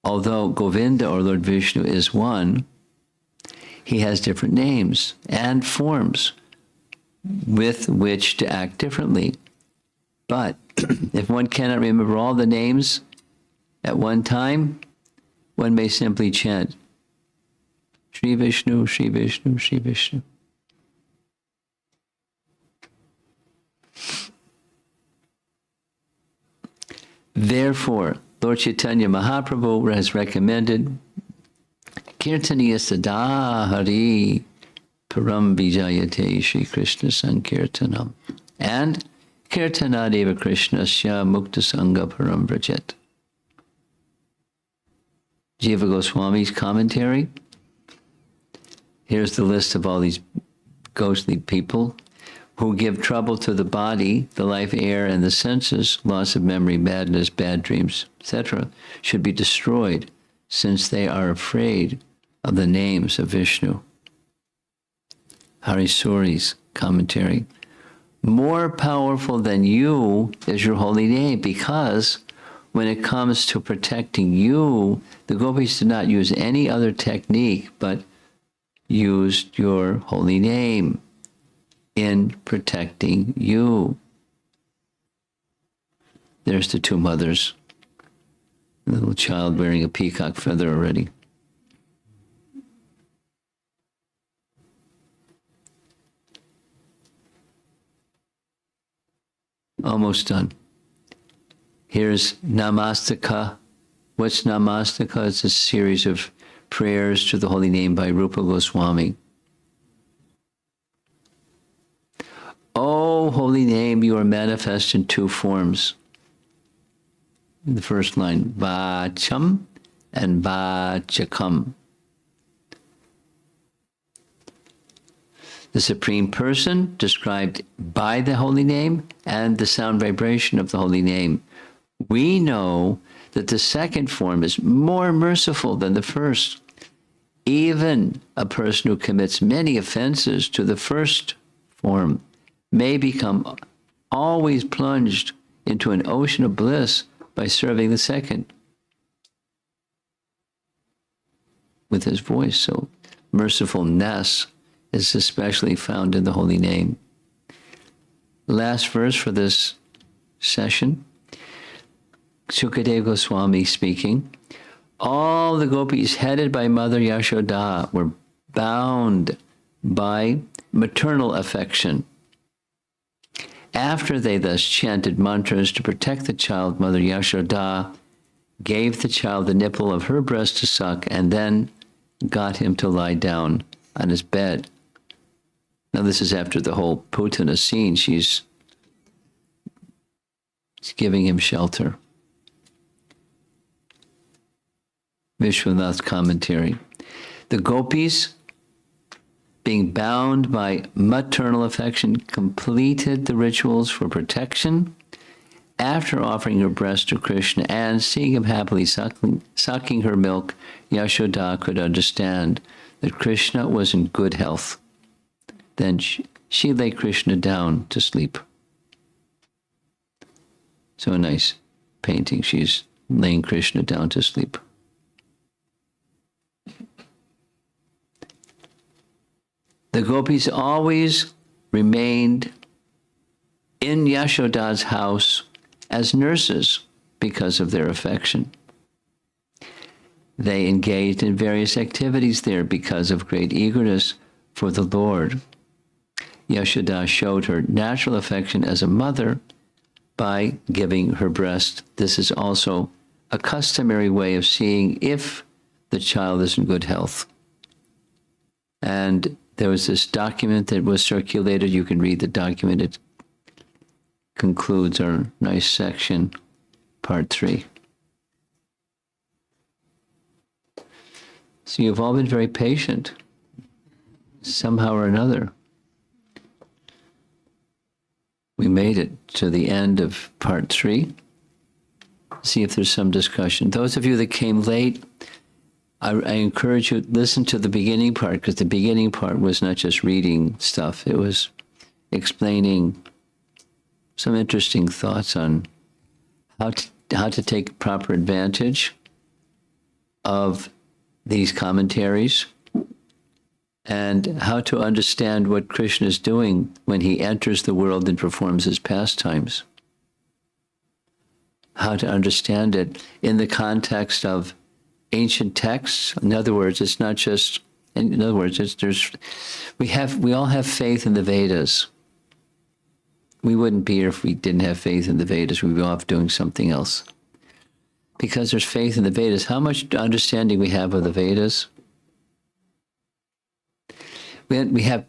Although Govinda, or Lord Vishnu, is one, he has different names and forms with which to act differently. But if one cannot remember all the names at one time, one may simply chant Shri Vishnu, Shri Vishnu, Shri Vishnu. Therefore, Lord Chaitanya Mahaprabhu has recommended Kirtaniya Sada Hari Param Vijayate Shri Krishna Sankirtanam and Kirtanadeva Krishnasya Mukta Sangha Param Vrajet. Jiva Goswami's commentary. Here's the list of all these ghostly people who give trouble to the body, the life air, and the senses, loss of memory, madness, bad dreams, etc., should be destroyed, since they are afraid of the names of Vishnu. Harisuri's commentary. More powerful than you is your holy name, because when it comes to protecting you, the gopis did not use any other technique but used your holy name in protecting you. There's the two mothers. A little child wearing a peacock feather already. Almost done. Here's Namastaka. What's Namastaka? It's a series of prayers to the holy name by Rupa Goswami. O holy name, you are manifest in two forms. In the first line, Vacham and Vachakam. The Supreme Person described by the holy name and the sound vibration of the holy name. We know that the second form is more merciful than the first. Even a person who commits many offenses to the first form may become always plunged into an ocean of bliss by serving the second with his voice. So mercifulness is especially found in the holy name. Last verse for this session. Sukadeva Goswami speaking. All the gopis headed by Mother Yashoda were bound by maternal affection. After they thus chanted mantras to protect the child, Mother Yashoda gave the child the nipple of her breast to suck and then got him to lie down on his bed. Now this is after the whole Putana scene. She's giving him shelter. Vishwanath's commentary. The gopis, being bound by maternal affection, completed the rituals for protection. After offering her breast to Krishna and seeing him happily sucking her milk, Yashoda could understand that Krishna was in good health. Then she lay Krishna down to sleep. So a nice painting. She's laying Krishna down to sleep. The gopis always remained in Yashoda's house as nurses because of their affection. They engaged in various activities there because of great eagerness for the Lord. Yashoda showed her natural affection as a mother by giving her breast. This is also a customary way of seeing if the child is in good health. And there was this document that was circulated. You can read the document. It concludes our nice section, part 3. So you've all been very patient, somehow or another. We made it to the end of part 3. See if there's some discussion. Those of you that came late, I encourage you to listen to the beginning part, because the beginning part was not just reading stuff. It was explaining some interesting thoughts on how to take proper advantage of these commentaries and how to understand what Krishna is doing when he enters the world and performs his pastimes. How to understand it in the context of ancient texts. In other words, it's not just. In other words, we all have faith in the Vedas. We wouldn't be here if we didn't have faith in the Vedas. We'd be off doing something else. Because there's faith in the Vedas. How much understanding we have of the Vedas? We have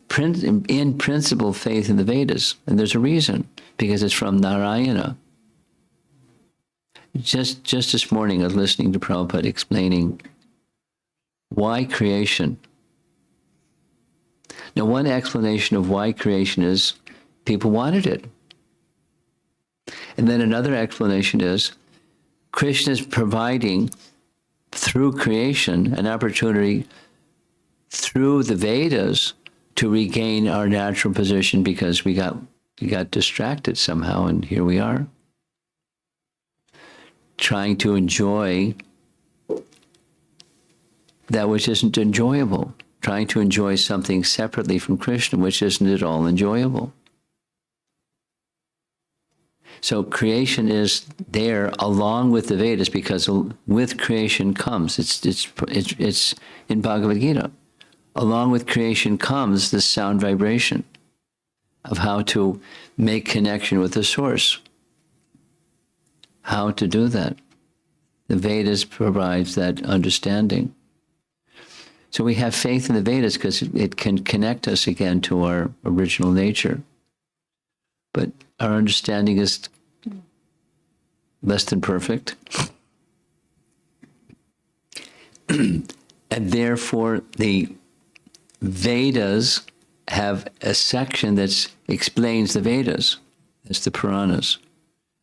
in principle faith in the Vedas, and there's a reason, because it's from Narayana. Just this morning, I was listening to Prabhupada explaining why creation. Now, one explanation of why creation is people wanted it. And then another explanation is Krishna is providing, through creation, an opportunity through the Vedas to regain our natural position, because we got distracted somehow, and here we are, trying to enjoy that which isn't enjoyable, trying to enjoy something separately from Krishna, which isn't at all enjoyable. So creation is there along with the Vedas, because with creation comes, it's in Bhagavad Gita, along with creation comes this sound vibration of how to make connection with the source. How to do that. The Vedas provides that understanding. So we have faith in the Vedas because it can connect us again to our original nature. But our understanding is less than perfect. And therefore, the Vedas have a section that explains the Vedas. That's the Puranas.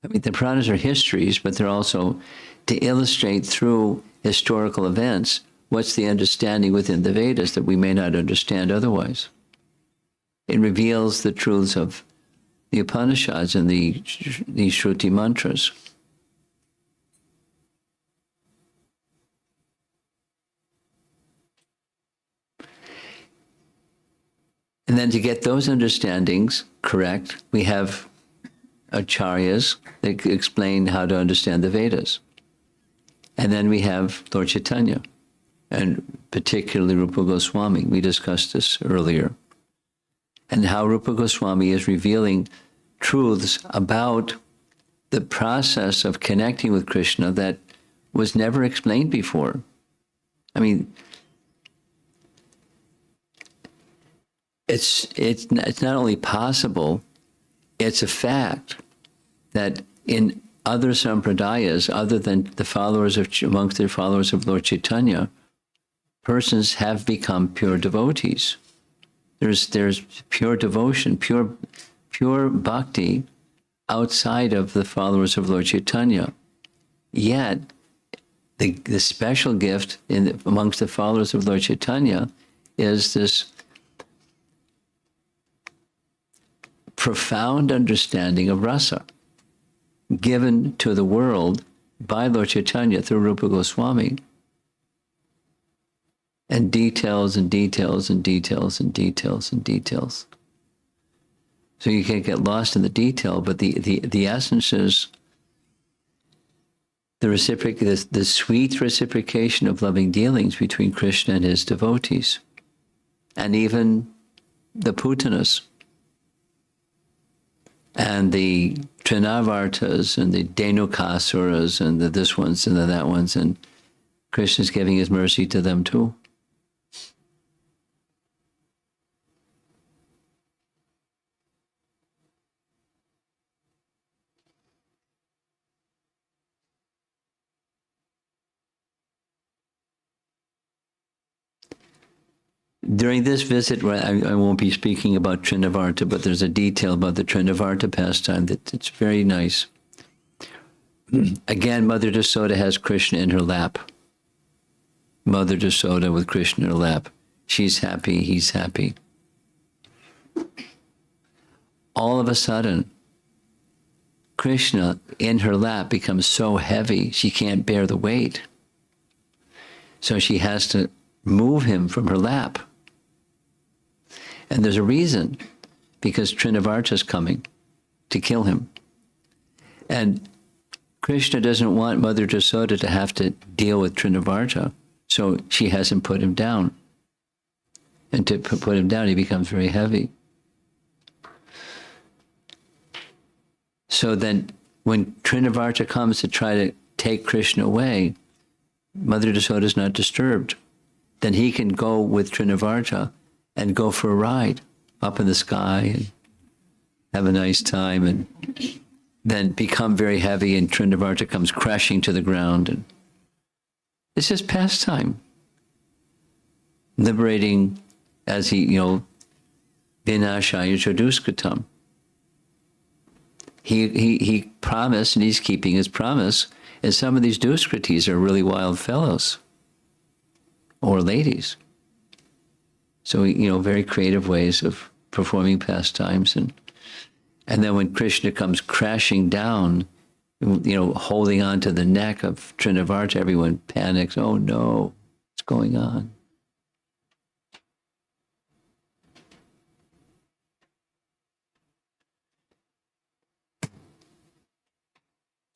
I mean, the Puranas are histories, but they're also to illustrate through historical events what's the understanding within the Vedas that we may not understand otherwise. It reveals the truths of the Upanishads and the Shruti mantras. And then to get those understandings correct, we have acharyas that explain how to understand the Vedas. And then we have Lord Chaitanya, and particularly Rupa Goswami. We discussed this earlier. And how Rupa Goswami is revealing truths about the process of connecting with Krishna that was never explained before. I mean, it's not only possible, it's a fact that in other sampradayas, other than amongst the followers of Lord Chaitanya, persons have become pure devotees. There's pure devotion, pure bhakti outside of the followers of Lord Chaitanya. Yet, the special gift amongst the followers of Lord Chaitanya is this profound understanding of rasa, given to the world by Lord Chaitanya through Rupa Goswami. And details and details and details and details and details. So you can't get lost in the detail, but the essence is the sweet reciprocation of loving dealings between Krishna and his devotees, and even the Putanas, and the Trinavartas, and the Dhenukasuras, and the this ones and the that ones, and Krishna's giving his mercy to them too. During this visit, I won't be speaking about Trinavarta, but there's a detail about the Trinavarta pastime it's very nice. Again, Mother Yasoda has Krishna in her lap. Mother Yasoda with Krishna in her lap. She's happy, he's happy. All of a sudden, Krishna in her lap becomes so heavy, she can't bear the weight. So she has to move him from her lap. And there's a reason, because Trinavarta is coming to kill him. And Krishna doesn't want Mother Yasoda to have to deal with Trinavarta, so she has him put him down. And to put him down, he becomes very heavy. So then, when Trinavarta comes to try to take Krishna away, Mother Yasoda is not disturbed. Then he can go with Trinavarta and go for a ride up in the sky and have a nice time, and then become very heavy, and Trinavarta comes crashing to the ground. And it's just pastime. Liberating, as he, Vinashaya Chaduskatam. He promised, and he's keeping his promise, and some of these Duskritis are really wild fellows or ladies. So, very creative ways of performing pastimes. And then when Krishna comes crashing down, holding on to the neck of Trinavarta, everyone panics. Oh no, what's going on?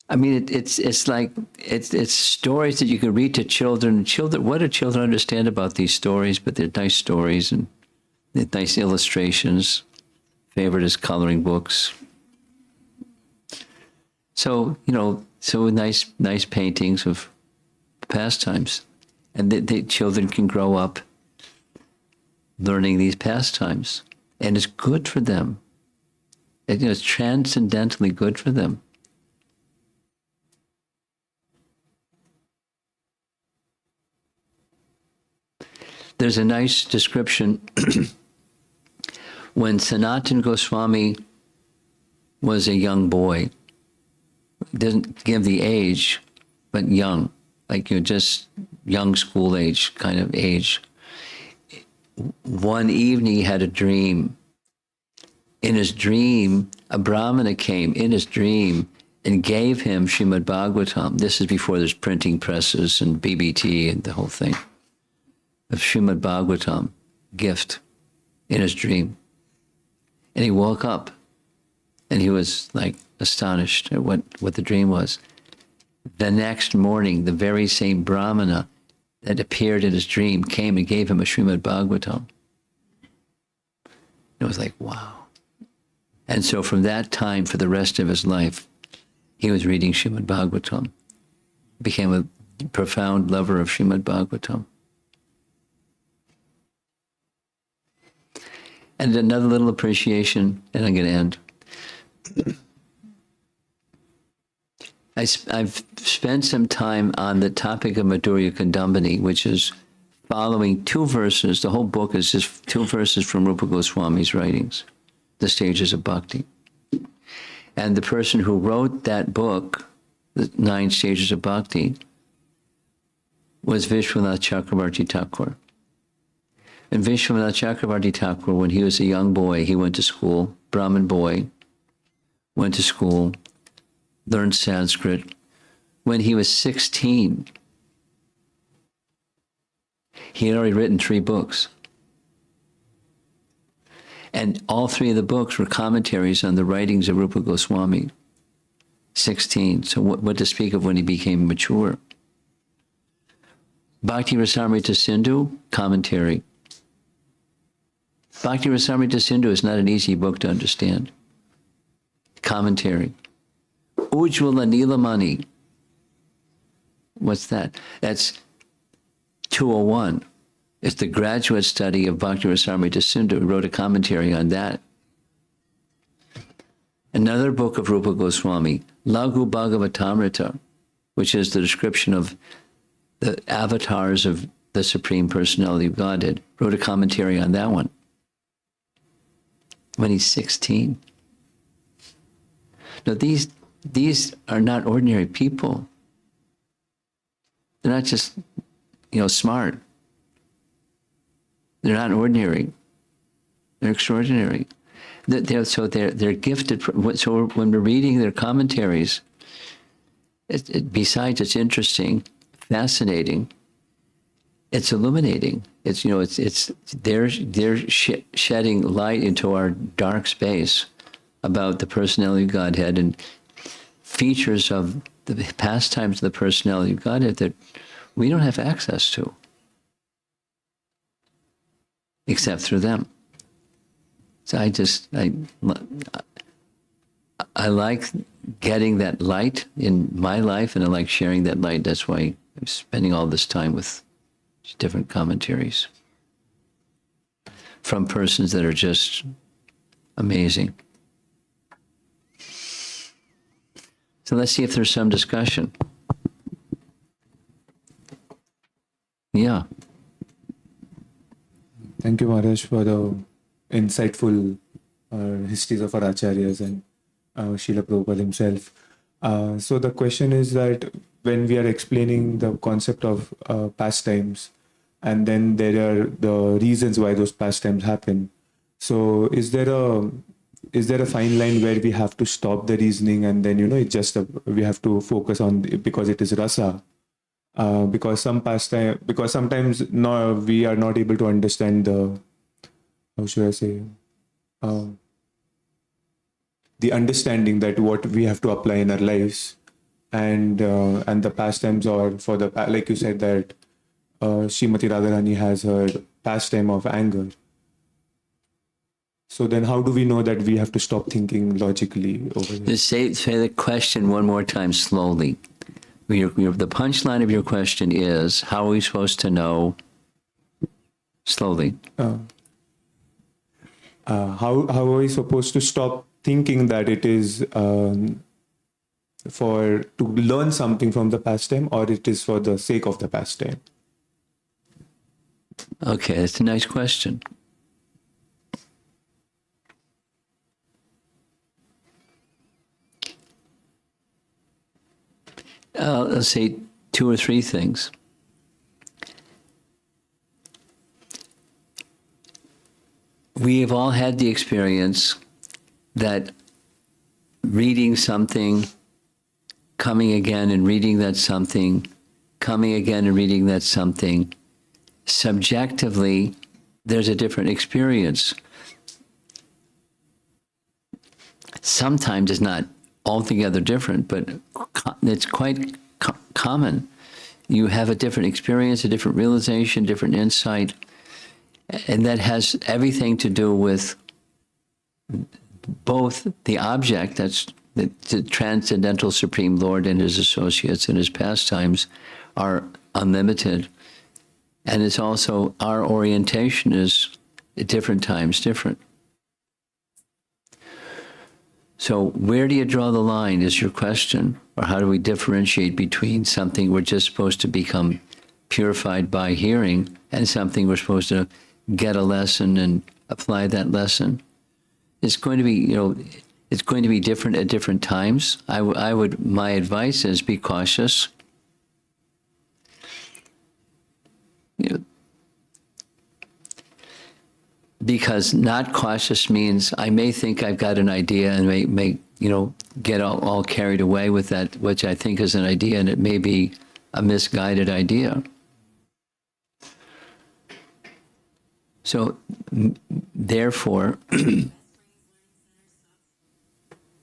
I mean, it's like it's stories that you can read to children. What do children understand about these stories? But they're nice stories and they're nice illustrations. Favorite is coloring books. So nice paintings of pastimes, and the children can grow up learning these pastimes, and it's good for them. It's transcendentally good for them. There's a nice description when Sanatana Goswami was a young boy. It doesn't give the age, but young, like just young school age kind of age. One evening he had a dream. In his dream, a Brahmana came in his dream and gave him Srimad Bhagavatam. This is before there's printing presses and BBT and the whole thing. Of Srimad Bhagavatam, gift, in his dream. And he woke up and he was like astonished at what the dream was. The next morning, the very same Brahmana that appeared in his dream came and gave him a Srimad Bhagavatam. It was like, wow. And so from that time, for the rest of his life, he was reading Srimad Bhagavatam. Became a profound lover of Srimad Bhagavatam. And another little appreciation, and I'm going to end. I've spent some time on the topic of Madhurya Kandambini, which is following two verses. The whole book is just two verses from Rupa Goswami's writings, The Stages of Bhakti. And the person who wrote that book, The 9 Stages of Bhakti, was Vishwanath Chakravarti Thakur. And Vishwanath Chakravarti Thakur, when he was a young boy, he went to school, Brahmin boy, went to school, learned Sanskrit. When he was 16, he had already written 3 books. And all 3 of the books were commentaries on the writings of Rupa Goswami. 16. So what to speak of when he became mature? Bhakti Rasamrita Sindhu, commentary. Bhakti Rasamrita Sindhu is not an easy book to understand. Commentary. Ujjvala Nilamani. What's that? That's 201. It's the graduate study of Bhakti Rasamrita Sindhu. He wrote a commentary on that. Another book of Rupa Goswami, Laghu Bhagavatamrita, which is the description of the avatars of the Supreme Personality of Godhead, wrote a commentary on that one when he's 16. Now, these are not ordinary people. They're not just, smart. They're not ordinary. They're extraordinary. They're gifted. So when we're reading their commentaries, besides it's interesting, fascinating, it's illuminating. They're shedding light into our dark space about the personality of Godhead and features of the pastimes of the personality of Godhead that we don't have access to, except through them. So I like getting that light in my life, and I like sharing that light. That's why I'm spending all this time with different commentaries from persons that are just amazing. So let's see if there's some discussion. Yeah. Thank you, Maharaj, for the insightful histories of our acharyas and Srila Prabhupada himself. So the question is that when we are explaining the concept of pastimes, and then there are the reasons why those pastimes happen. So is there a fine line where we have to stop the reasoning and then it just we have to focus on because it is rasa? Because sometimes no, we are not able to understand the, how should I say, the understanding that what we have to apply in our lives, and the pastimes, or for the, like you said, that Srimati Radharani has her pastime of anger. So then how do we know that we have to stop thinking logically over here? Just say the question one more time slowly. The punchline of your question is, how are we supposed to know? Slowly. How are we supposed to stop thinking that it is to learn something from the pastime, or it is for the sake of the pastime? Okay, that's a nice question. Let's say 2 or 3 things. We have all had the experience that reading something, coming again and reading that something, coming again and reading that something, subjectively, there's a different experience. Sometimes it's not altogether different, but it's quite common. You have a different experience, a different realization, different insight, and that has everything to do with both the object, that's the transcendental Supreme Lord and his associates and his pastimes are unlimited. And it's also our orientation is at different times different. So where do you draw the line is your question, or how do we differentiate between something we're just supposed to become purified by hearing and something we're supposed to get a lesson and apply that lesson? It's going to be, it's going to be different at different times. My advice is be cautious. Because not cautious means I may think I've got an idea and may get all carried away with that, which I think is an idea, and it may be a misguided idea. So, therefore,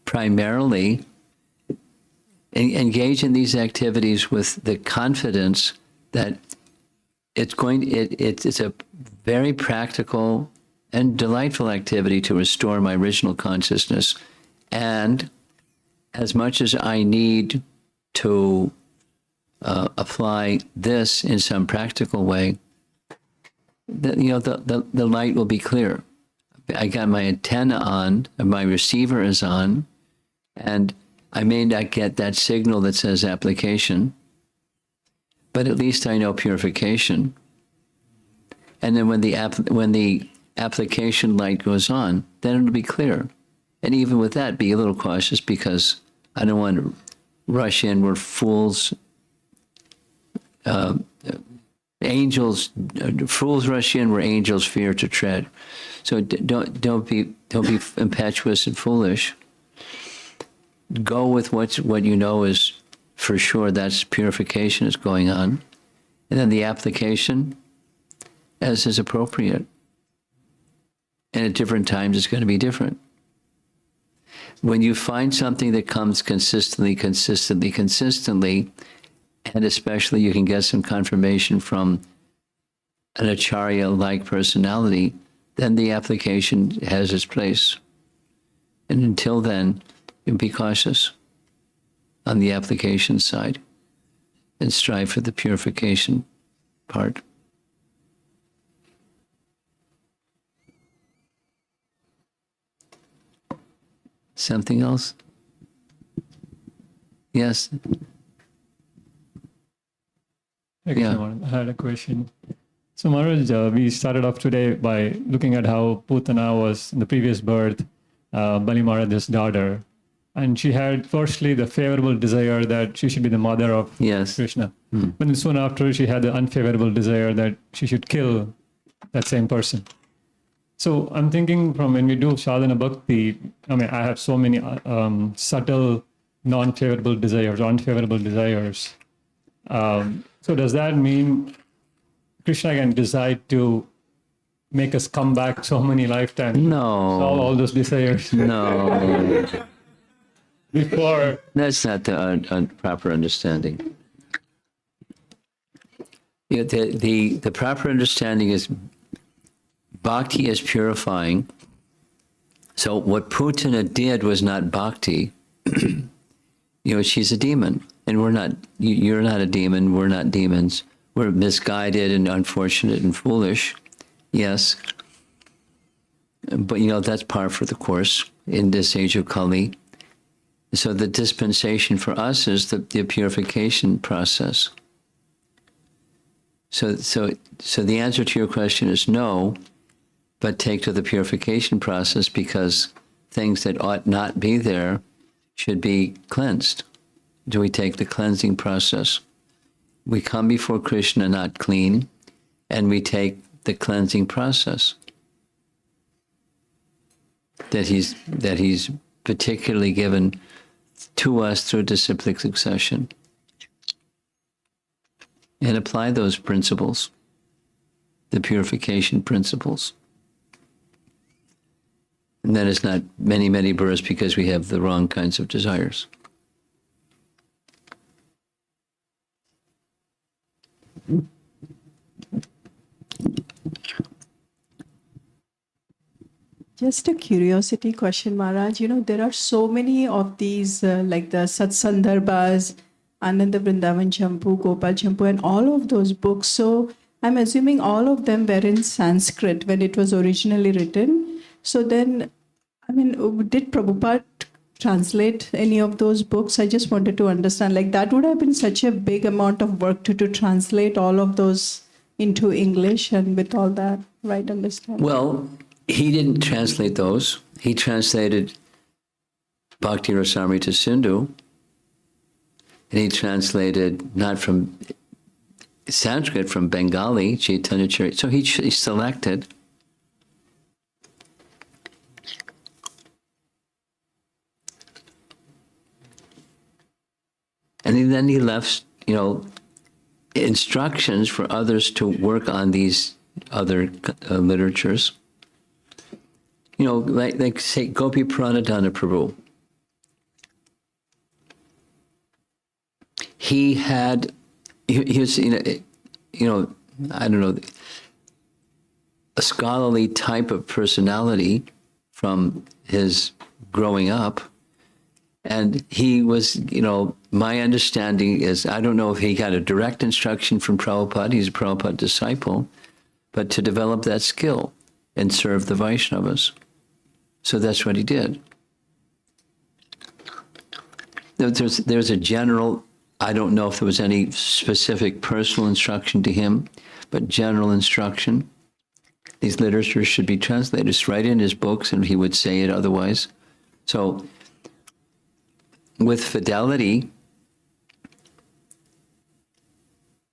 primarily engage in these activities with the confidence that it's a very practical and delightful activity to restore my original consciousness. And as much as I need to apply this in some practical way, the light will be clear. I got my antenna on, my receiver is on, and I may not get that signal that says application, but at least I know purification. And then when the application light goes on, then it'll be clear. And even with that, be a little cautious, because I don't want to rush in where fools rush in where angels fear to tread. So don't be impetuous and foolish. Go with what you know is for sure. That's purification is going on, and then the application as is appropriate. And at different times, it's going to be different. When you find something that comes consistently, and especially you can get some confirmation from an acharya-like personality, then the application has its place. And until then, And be cautious on the application side and strive for the purification part. Something else? Yes? Hey, Krishna, Maharaj, I had a question. So Maharaj, we started off today by looking at how Putana was in the previous birth, Bali Maharaj's daughter. And she had firstly the favorable desire that she should be the mother of Yes. Krishna. But then soon after, she had the unfavorable desire that she should kill that same person. So I'm thinking from when we do sadhana bhakti, I mean, I have so many subtle non-favorable desires, unfavorable desires. So does that mean Krishna can decide to make us come back so many lifetimes? No. Solve all those desires No. before. That's not the proper understanding. The proper understanding is bhakti is purifying. So what Putana did was not bhakti. She's a demon, and we're not. You're not a demon. We're not demons. We're misguided and unfortunate and foolish. Yes, but that's par for the course in this age of Kali. So the dispensation for us is the purification process. So the answer to your question is no, but take to the purification process, because things that ought not be there should be cleansed. Do we take the cleansing process? We come before Krishna not clean, and we take the cleansing process that he's particularly given to us through disciplic succession, and apply those principles, the purification principles. And then it's not many, many births because we have the wrong kinds of desires. Just a curiosity question, Maharaj. There are so many of these, like the Satsandarbhas, Ananda Vrindavan Champu, Gopal Champu, and all of those books. So I'm assuming all of them were in Sanskrit when it was originally written. So then, did Prabhupada translate any of those books? I just wanted to understand, like that would have been such a big amount of work to translate all of those into English and with all that, right understanding. Well, he didn't translate those. He translated Bhakti Rasamrita Sindhu, and he translated not from Sanskrit, from Bengali, Chaitanya Charita. So he selected. And then he left, instructions for others to work on these other literatures. Like say Gopi Pranadhana Prabhu. He was, I don't know, a scholarly type of personality from his growing up. And he was, my understanding is, I don't know if he got a direct instruction from Prabhupada, he's a Prabhupada disciple, but to develop that skill and serve the Vaishnavas. So that's what he did. There's a general, I don't know if there was any specific personal instruction to him, but general instruction. These literatures should be translated. It's right in his books, and he would say it otherwise. So with fidelity,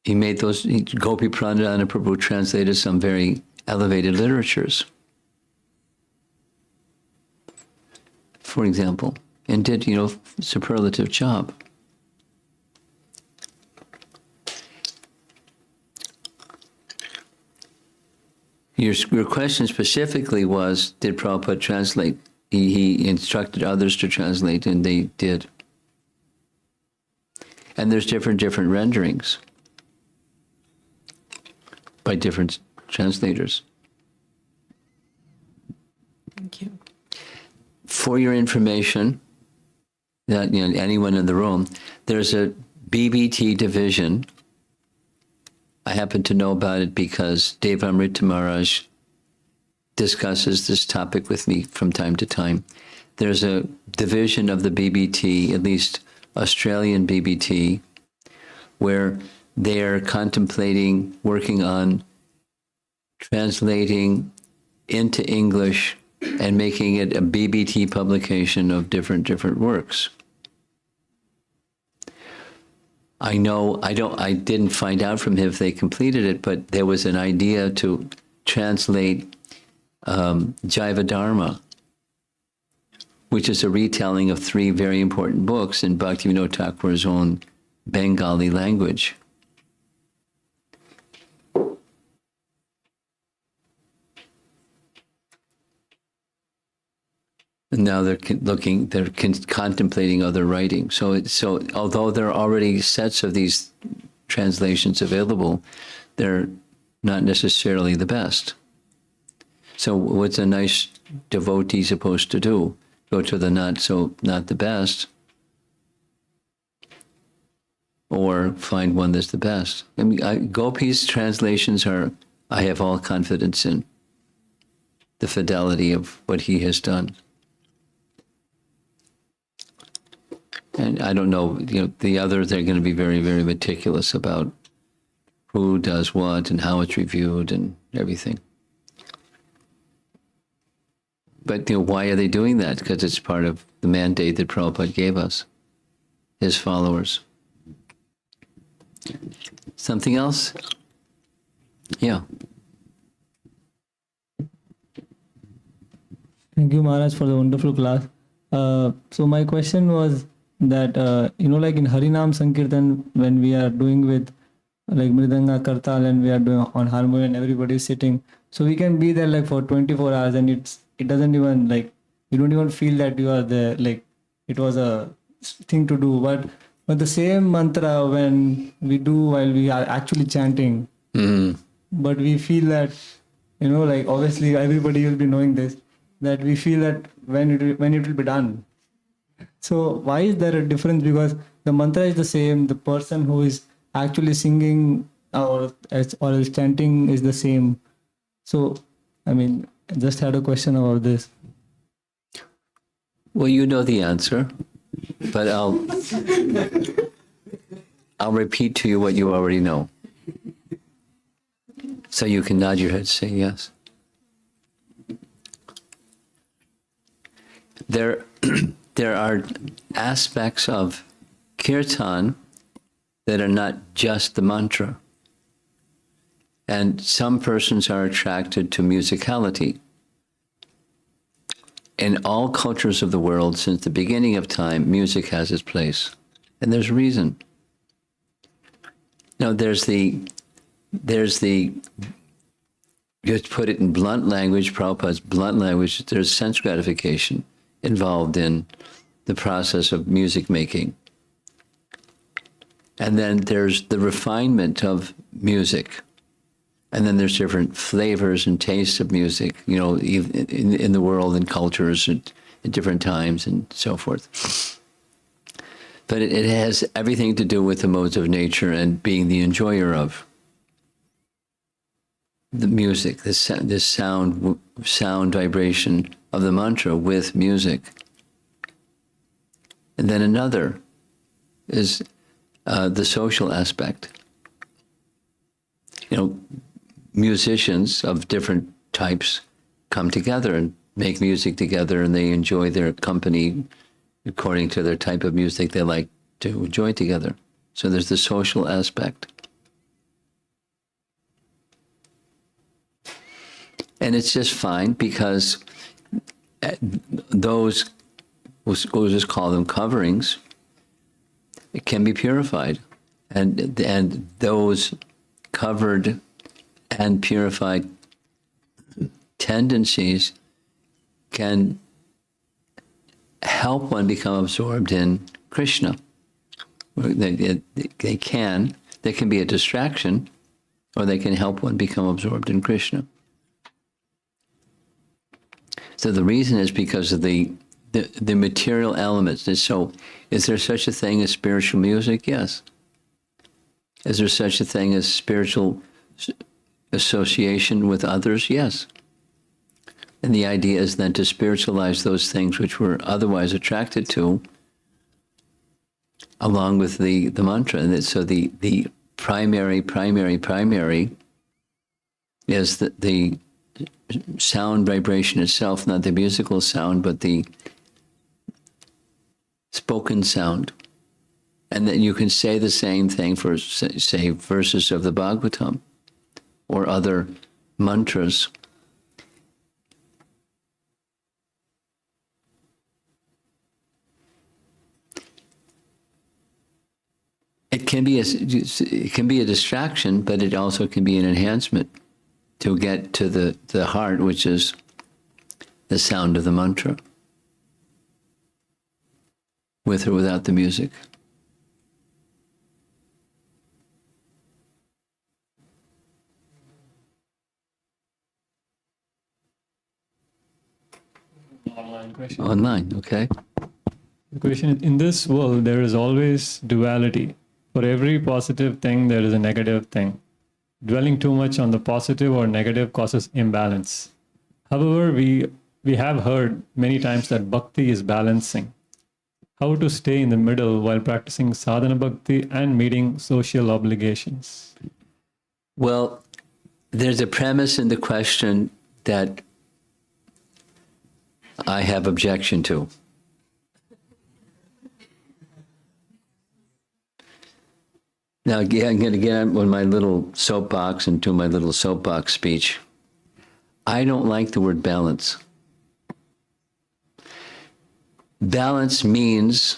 he made those, Gopi Pranadhana Prabhu translated some very elevated literatures, for example, and did, superlative job. Your question specifically was, did Prabhupada translate? He instructed others to translate, and they did. And there's different renderings by different translators. Thank you. For your information, that, anyone in the room, there's a BBT division. I happen to know about it because Devamrita Maharaj discusses this topic with me from time to time. There's a division of the BBT, at least Australian BBT, where they are contemplating working on translating into English and making it a BBT publication of different works. I didn't find out from him if they completed it, but there was an idea to translate Jaiva Dharma, which is a retelling of 3 very important books in Bhaktivinoda Thakur's own Bengali language. And now they're contemplating other writing. So although there are already sets of these translations available, they're not necessarily the best. So what's a nice devotee supposed to do? Go to the not the best, or find one that's the best. I mean, Gopi's translations I have all confidence in the fidelity of what he has done. And I don't know, the others, they're going to be very, very meticulous about who does what and how it's reviewed and everything. But why are they doing that? Because it's part of the mandate that Prabhupada gave us, his followers. Something else? Yeah. Thank you, Maharaj, for the wonderful class. So my question was that, like in Harinam Sankirtan, when we are doing with like Mridanga, Kartal, and we are doing on harmonium and everybody is sitting, so we can be there like for 24 hours and it doesn't even like, you don't even feel that you are there, like it was a thing to do. But the same mantra when we do while we are actually chanting, but we feel that, like obviously everybody will be knowing this, that we feel that when it will be done. So why is there a difference? Because the mantra is the same, the person who is actually singing or else chanting is the same. So, I mean, I just had a question about this. Well, you know the answer, but I'll repeat to you what you already know. So you can nod your head, say yes. There are aspects of kirtan that are not just the mantra. And some persons are attracted to musicality. In all cultures of the world, since the beginning of time, music has its place. And there's a reason. Now, there's the, just to put it in blunt language, Prabhupada's blunt language, there's sense gratification involved in the process of music making. And then there's the refinement of music. And then there's different flavors and tastes of music, in the world and cultures at different times and so forth. But it has everything to do with the modes of nature and being the enjoyer of the music, this sound vibration of the mantra with music. And then another is the social aspect. Musicians of different types come together and make music together, and they enjoy their company according to their type of music they like to enjoy together. So there's the social aspect. And it's just fine because those, we'll just call them coverings, it can be purified. And those covered and purified tendencies can help one become absorbed in Krishna. They can be a distraction, or they can help one become absorbed in Krishna. So the reason is because of the the material elements. And so, is there such a thing as spiritual music? Yes. Is there such a thing as spiritual association with others? Yes. And the idea is then to spiritualize those things which we're otherwise attracted to, along with the mantra. And so the primary is the sound vibration itself, not the musical sound, but the spoken sound. And then you can say the same thing for, say, verses of the Bhagavatam or other mantras. It can be a distraction, but it also can be an enhancement to get to the heart, which is the sound of the mantra, with or without the music. Online question. Online, okay? The question is, in this world, there is always duality. For every positive thing, there is a negative thing. Dwelling too much on the positive or negative causes imbalance. However, we have heard many times that bhakti is balancing. How to stay in the middle while practicing sadhana bhakti and meeting social obligations? Well, there's a premise in the question that I have objection to. Now, again, I'm going to get on my little soapbox and do my little soapbox speech. I don't like the word balance. Balance means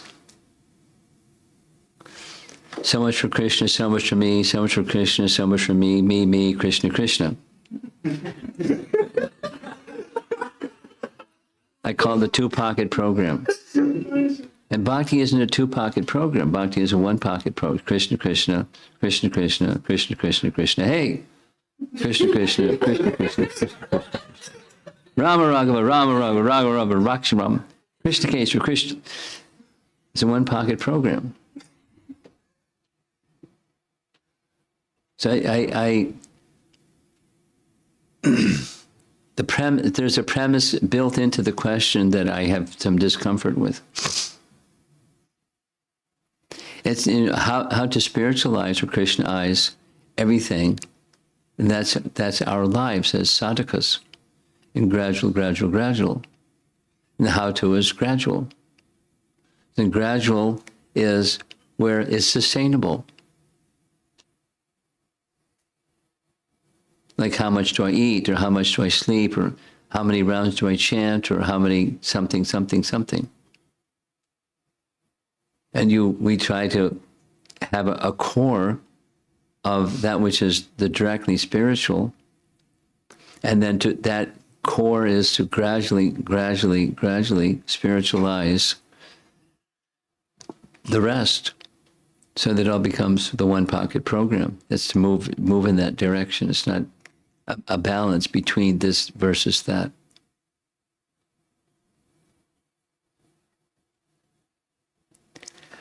so much for Krishna, so much for me, so much for Krishna, so much for me, Krishna, Krishna. I call it the two-pocket program. And bhakti isn't a two-pocket program. Bhakti is a one-pocket program. Krishna, Krishna, Krishna, Krishna, Krishna, Krishna, Krishna. Hey! Krishna, Krishna, Krishna, Krishna, Krishna, Krishna. Rama, Raghava, Rama, Raghava, Raghava, Rama, Raksharam. Krishna, Krishna, Krishna. It's a one-pocket program. So there's a premise built into the question that I have some discomfort with. It's how to spiritualize or Krishnaize everything, and that's our lives as sadhakas, in gradual. And the how-to is gradual. And gradual is where it's sustainable. Like how much do I eat, or how much do I sleep, or how many rounds do I chant, or how many something. And we try to have a core of that which is the directly spiritual, and then that core is to gradually spiritualize the rest, so that it all becomes the one-pocket program. It's to move in that direction. It's not a balance between this versus that.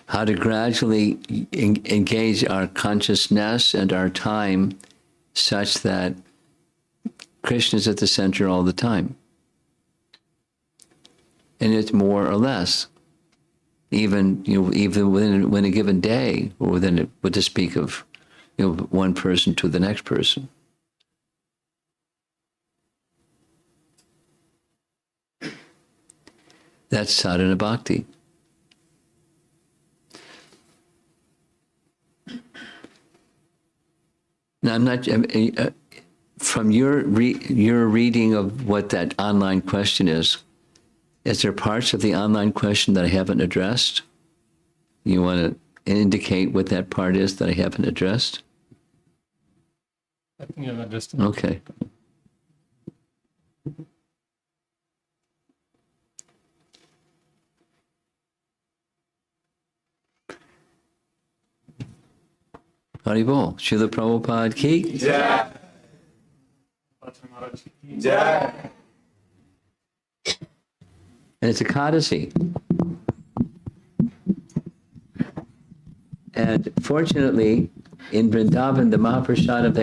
How to gradually engage our consciousness and our time such that Krishna is at the center all the time. And it's more or less, even within a given day, or to speak of one person to the next person. That's sadhana bhakti. Now, I'm not from your reading of what that online question is there parts of the online question that I haven't addressed? You want to indicate what that part is that I haven't addressed? I think you've addressed it. Okay. Haribol, Srila Prabhupada ki Jai. Jai. And it's a Kadasi. And fortunately, in Vrindavan, the Mahaprasad of the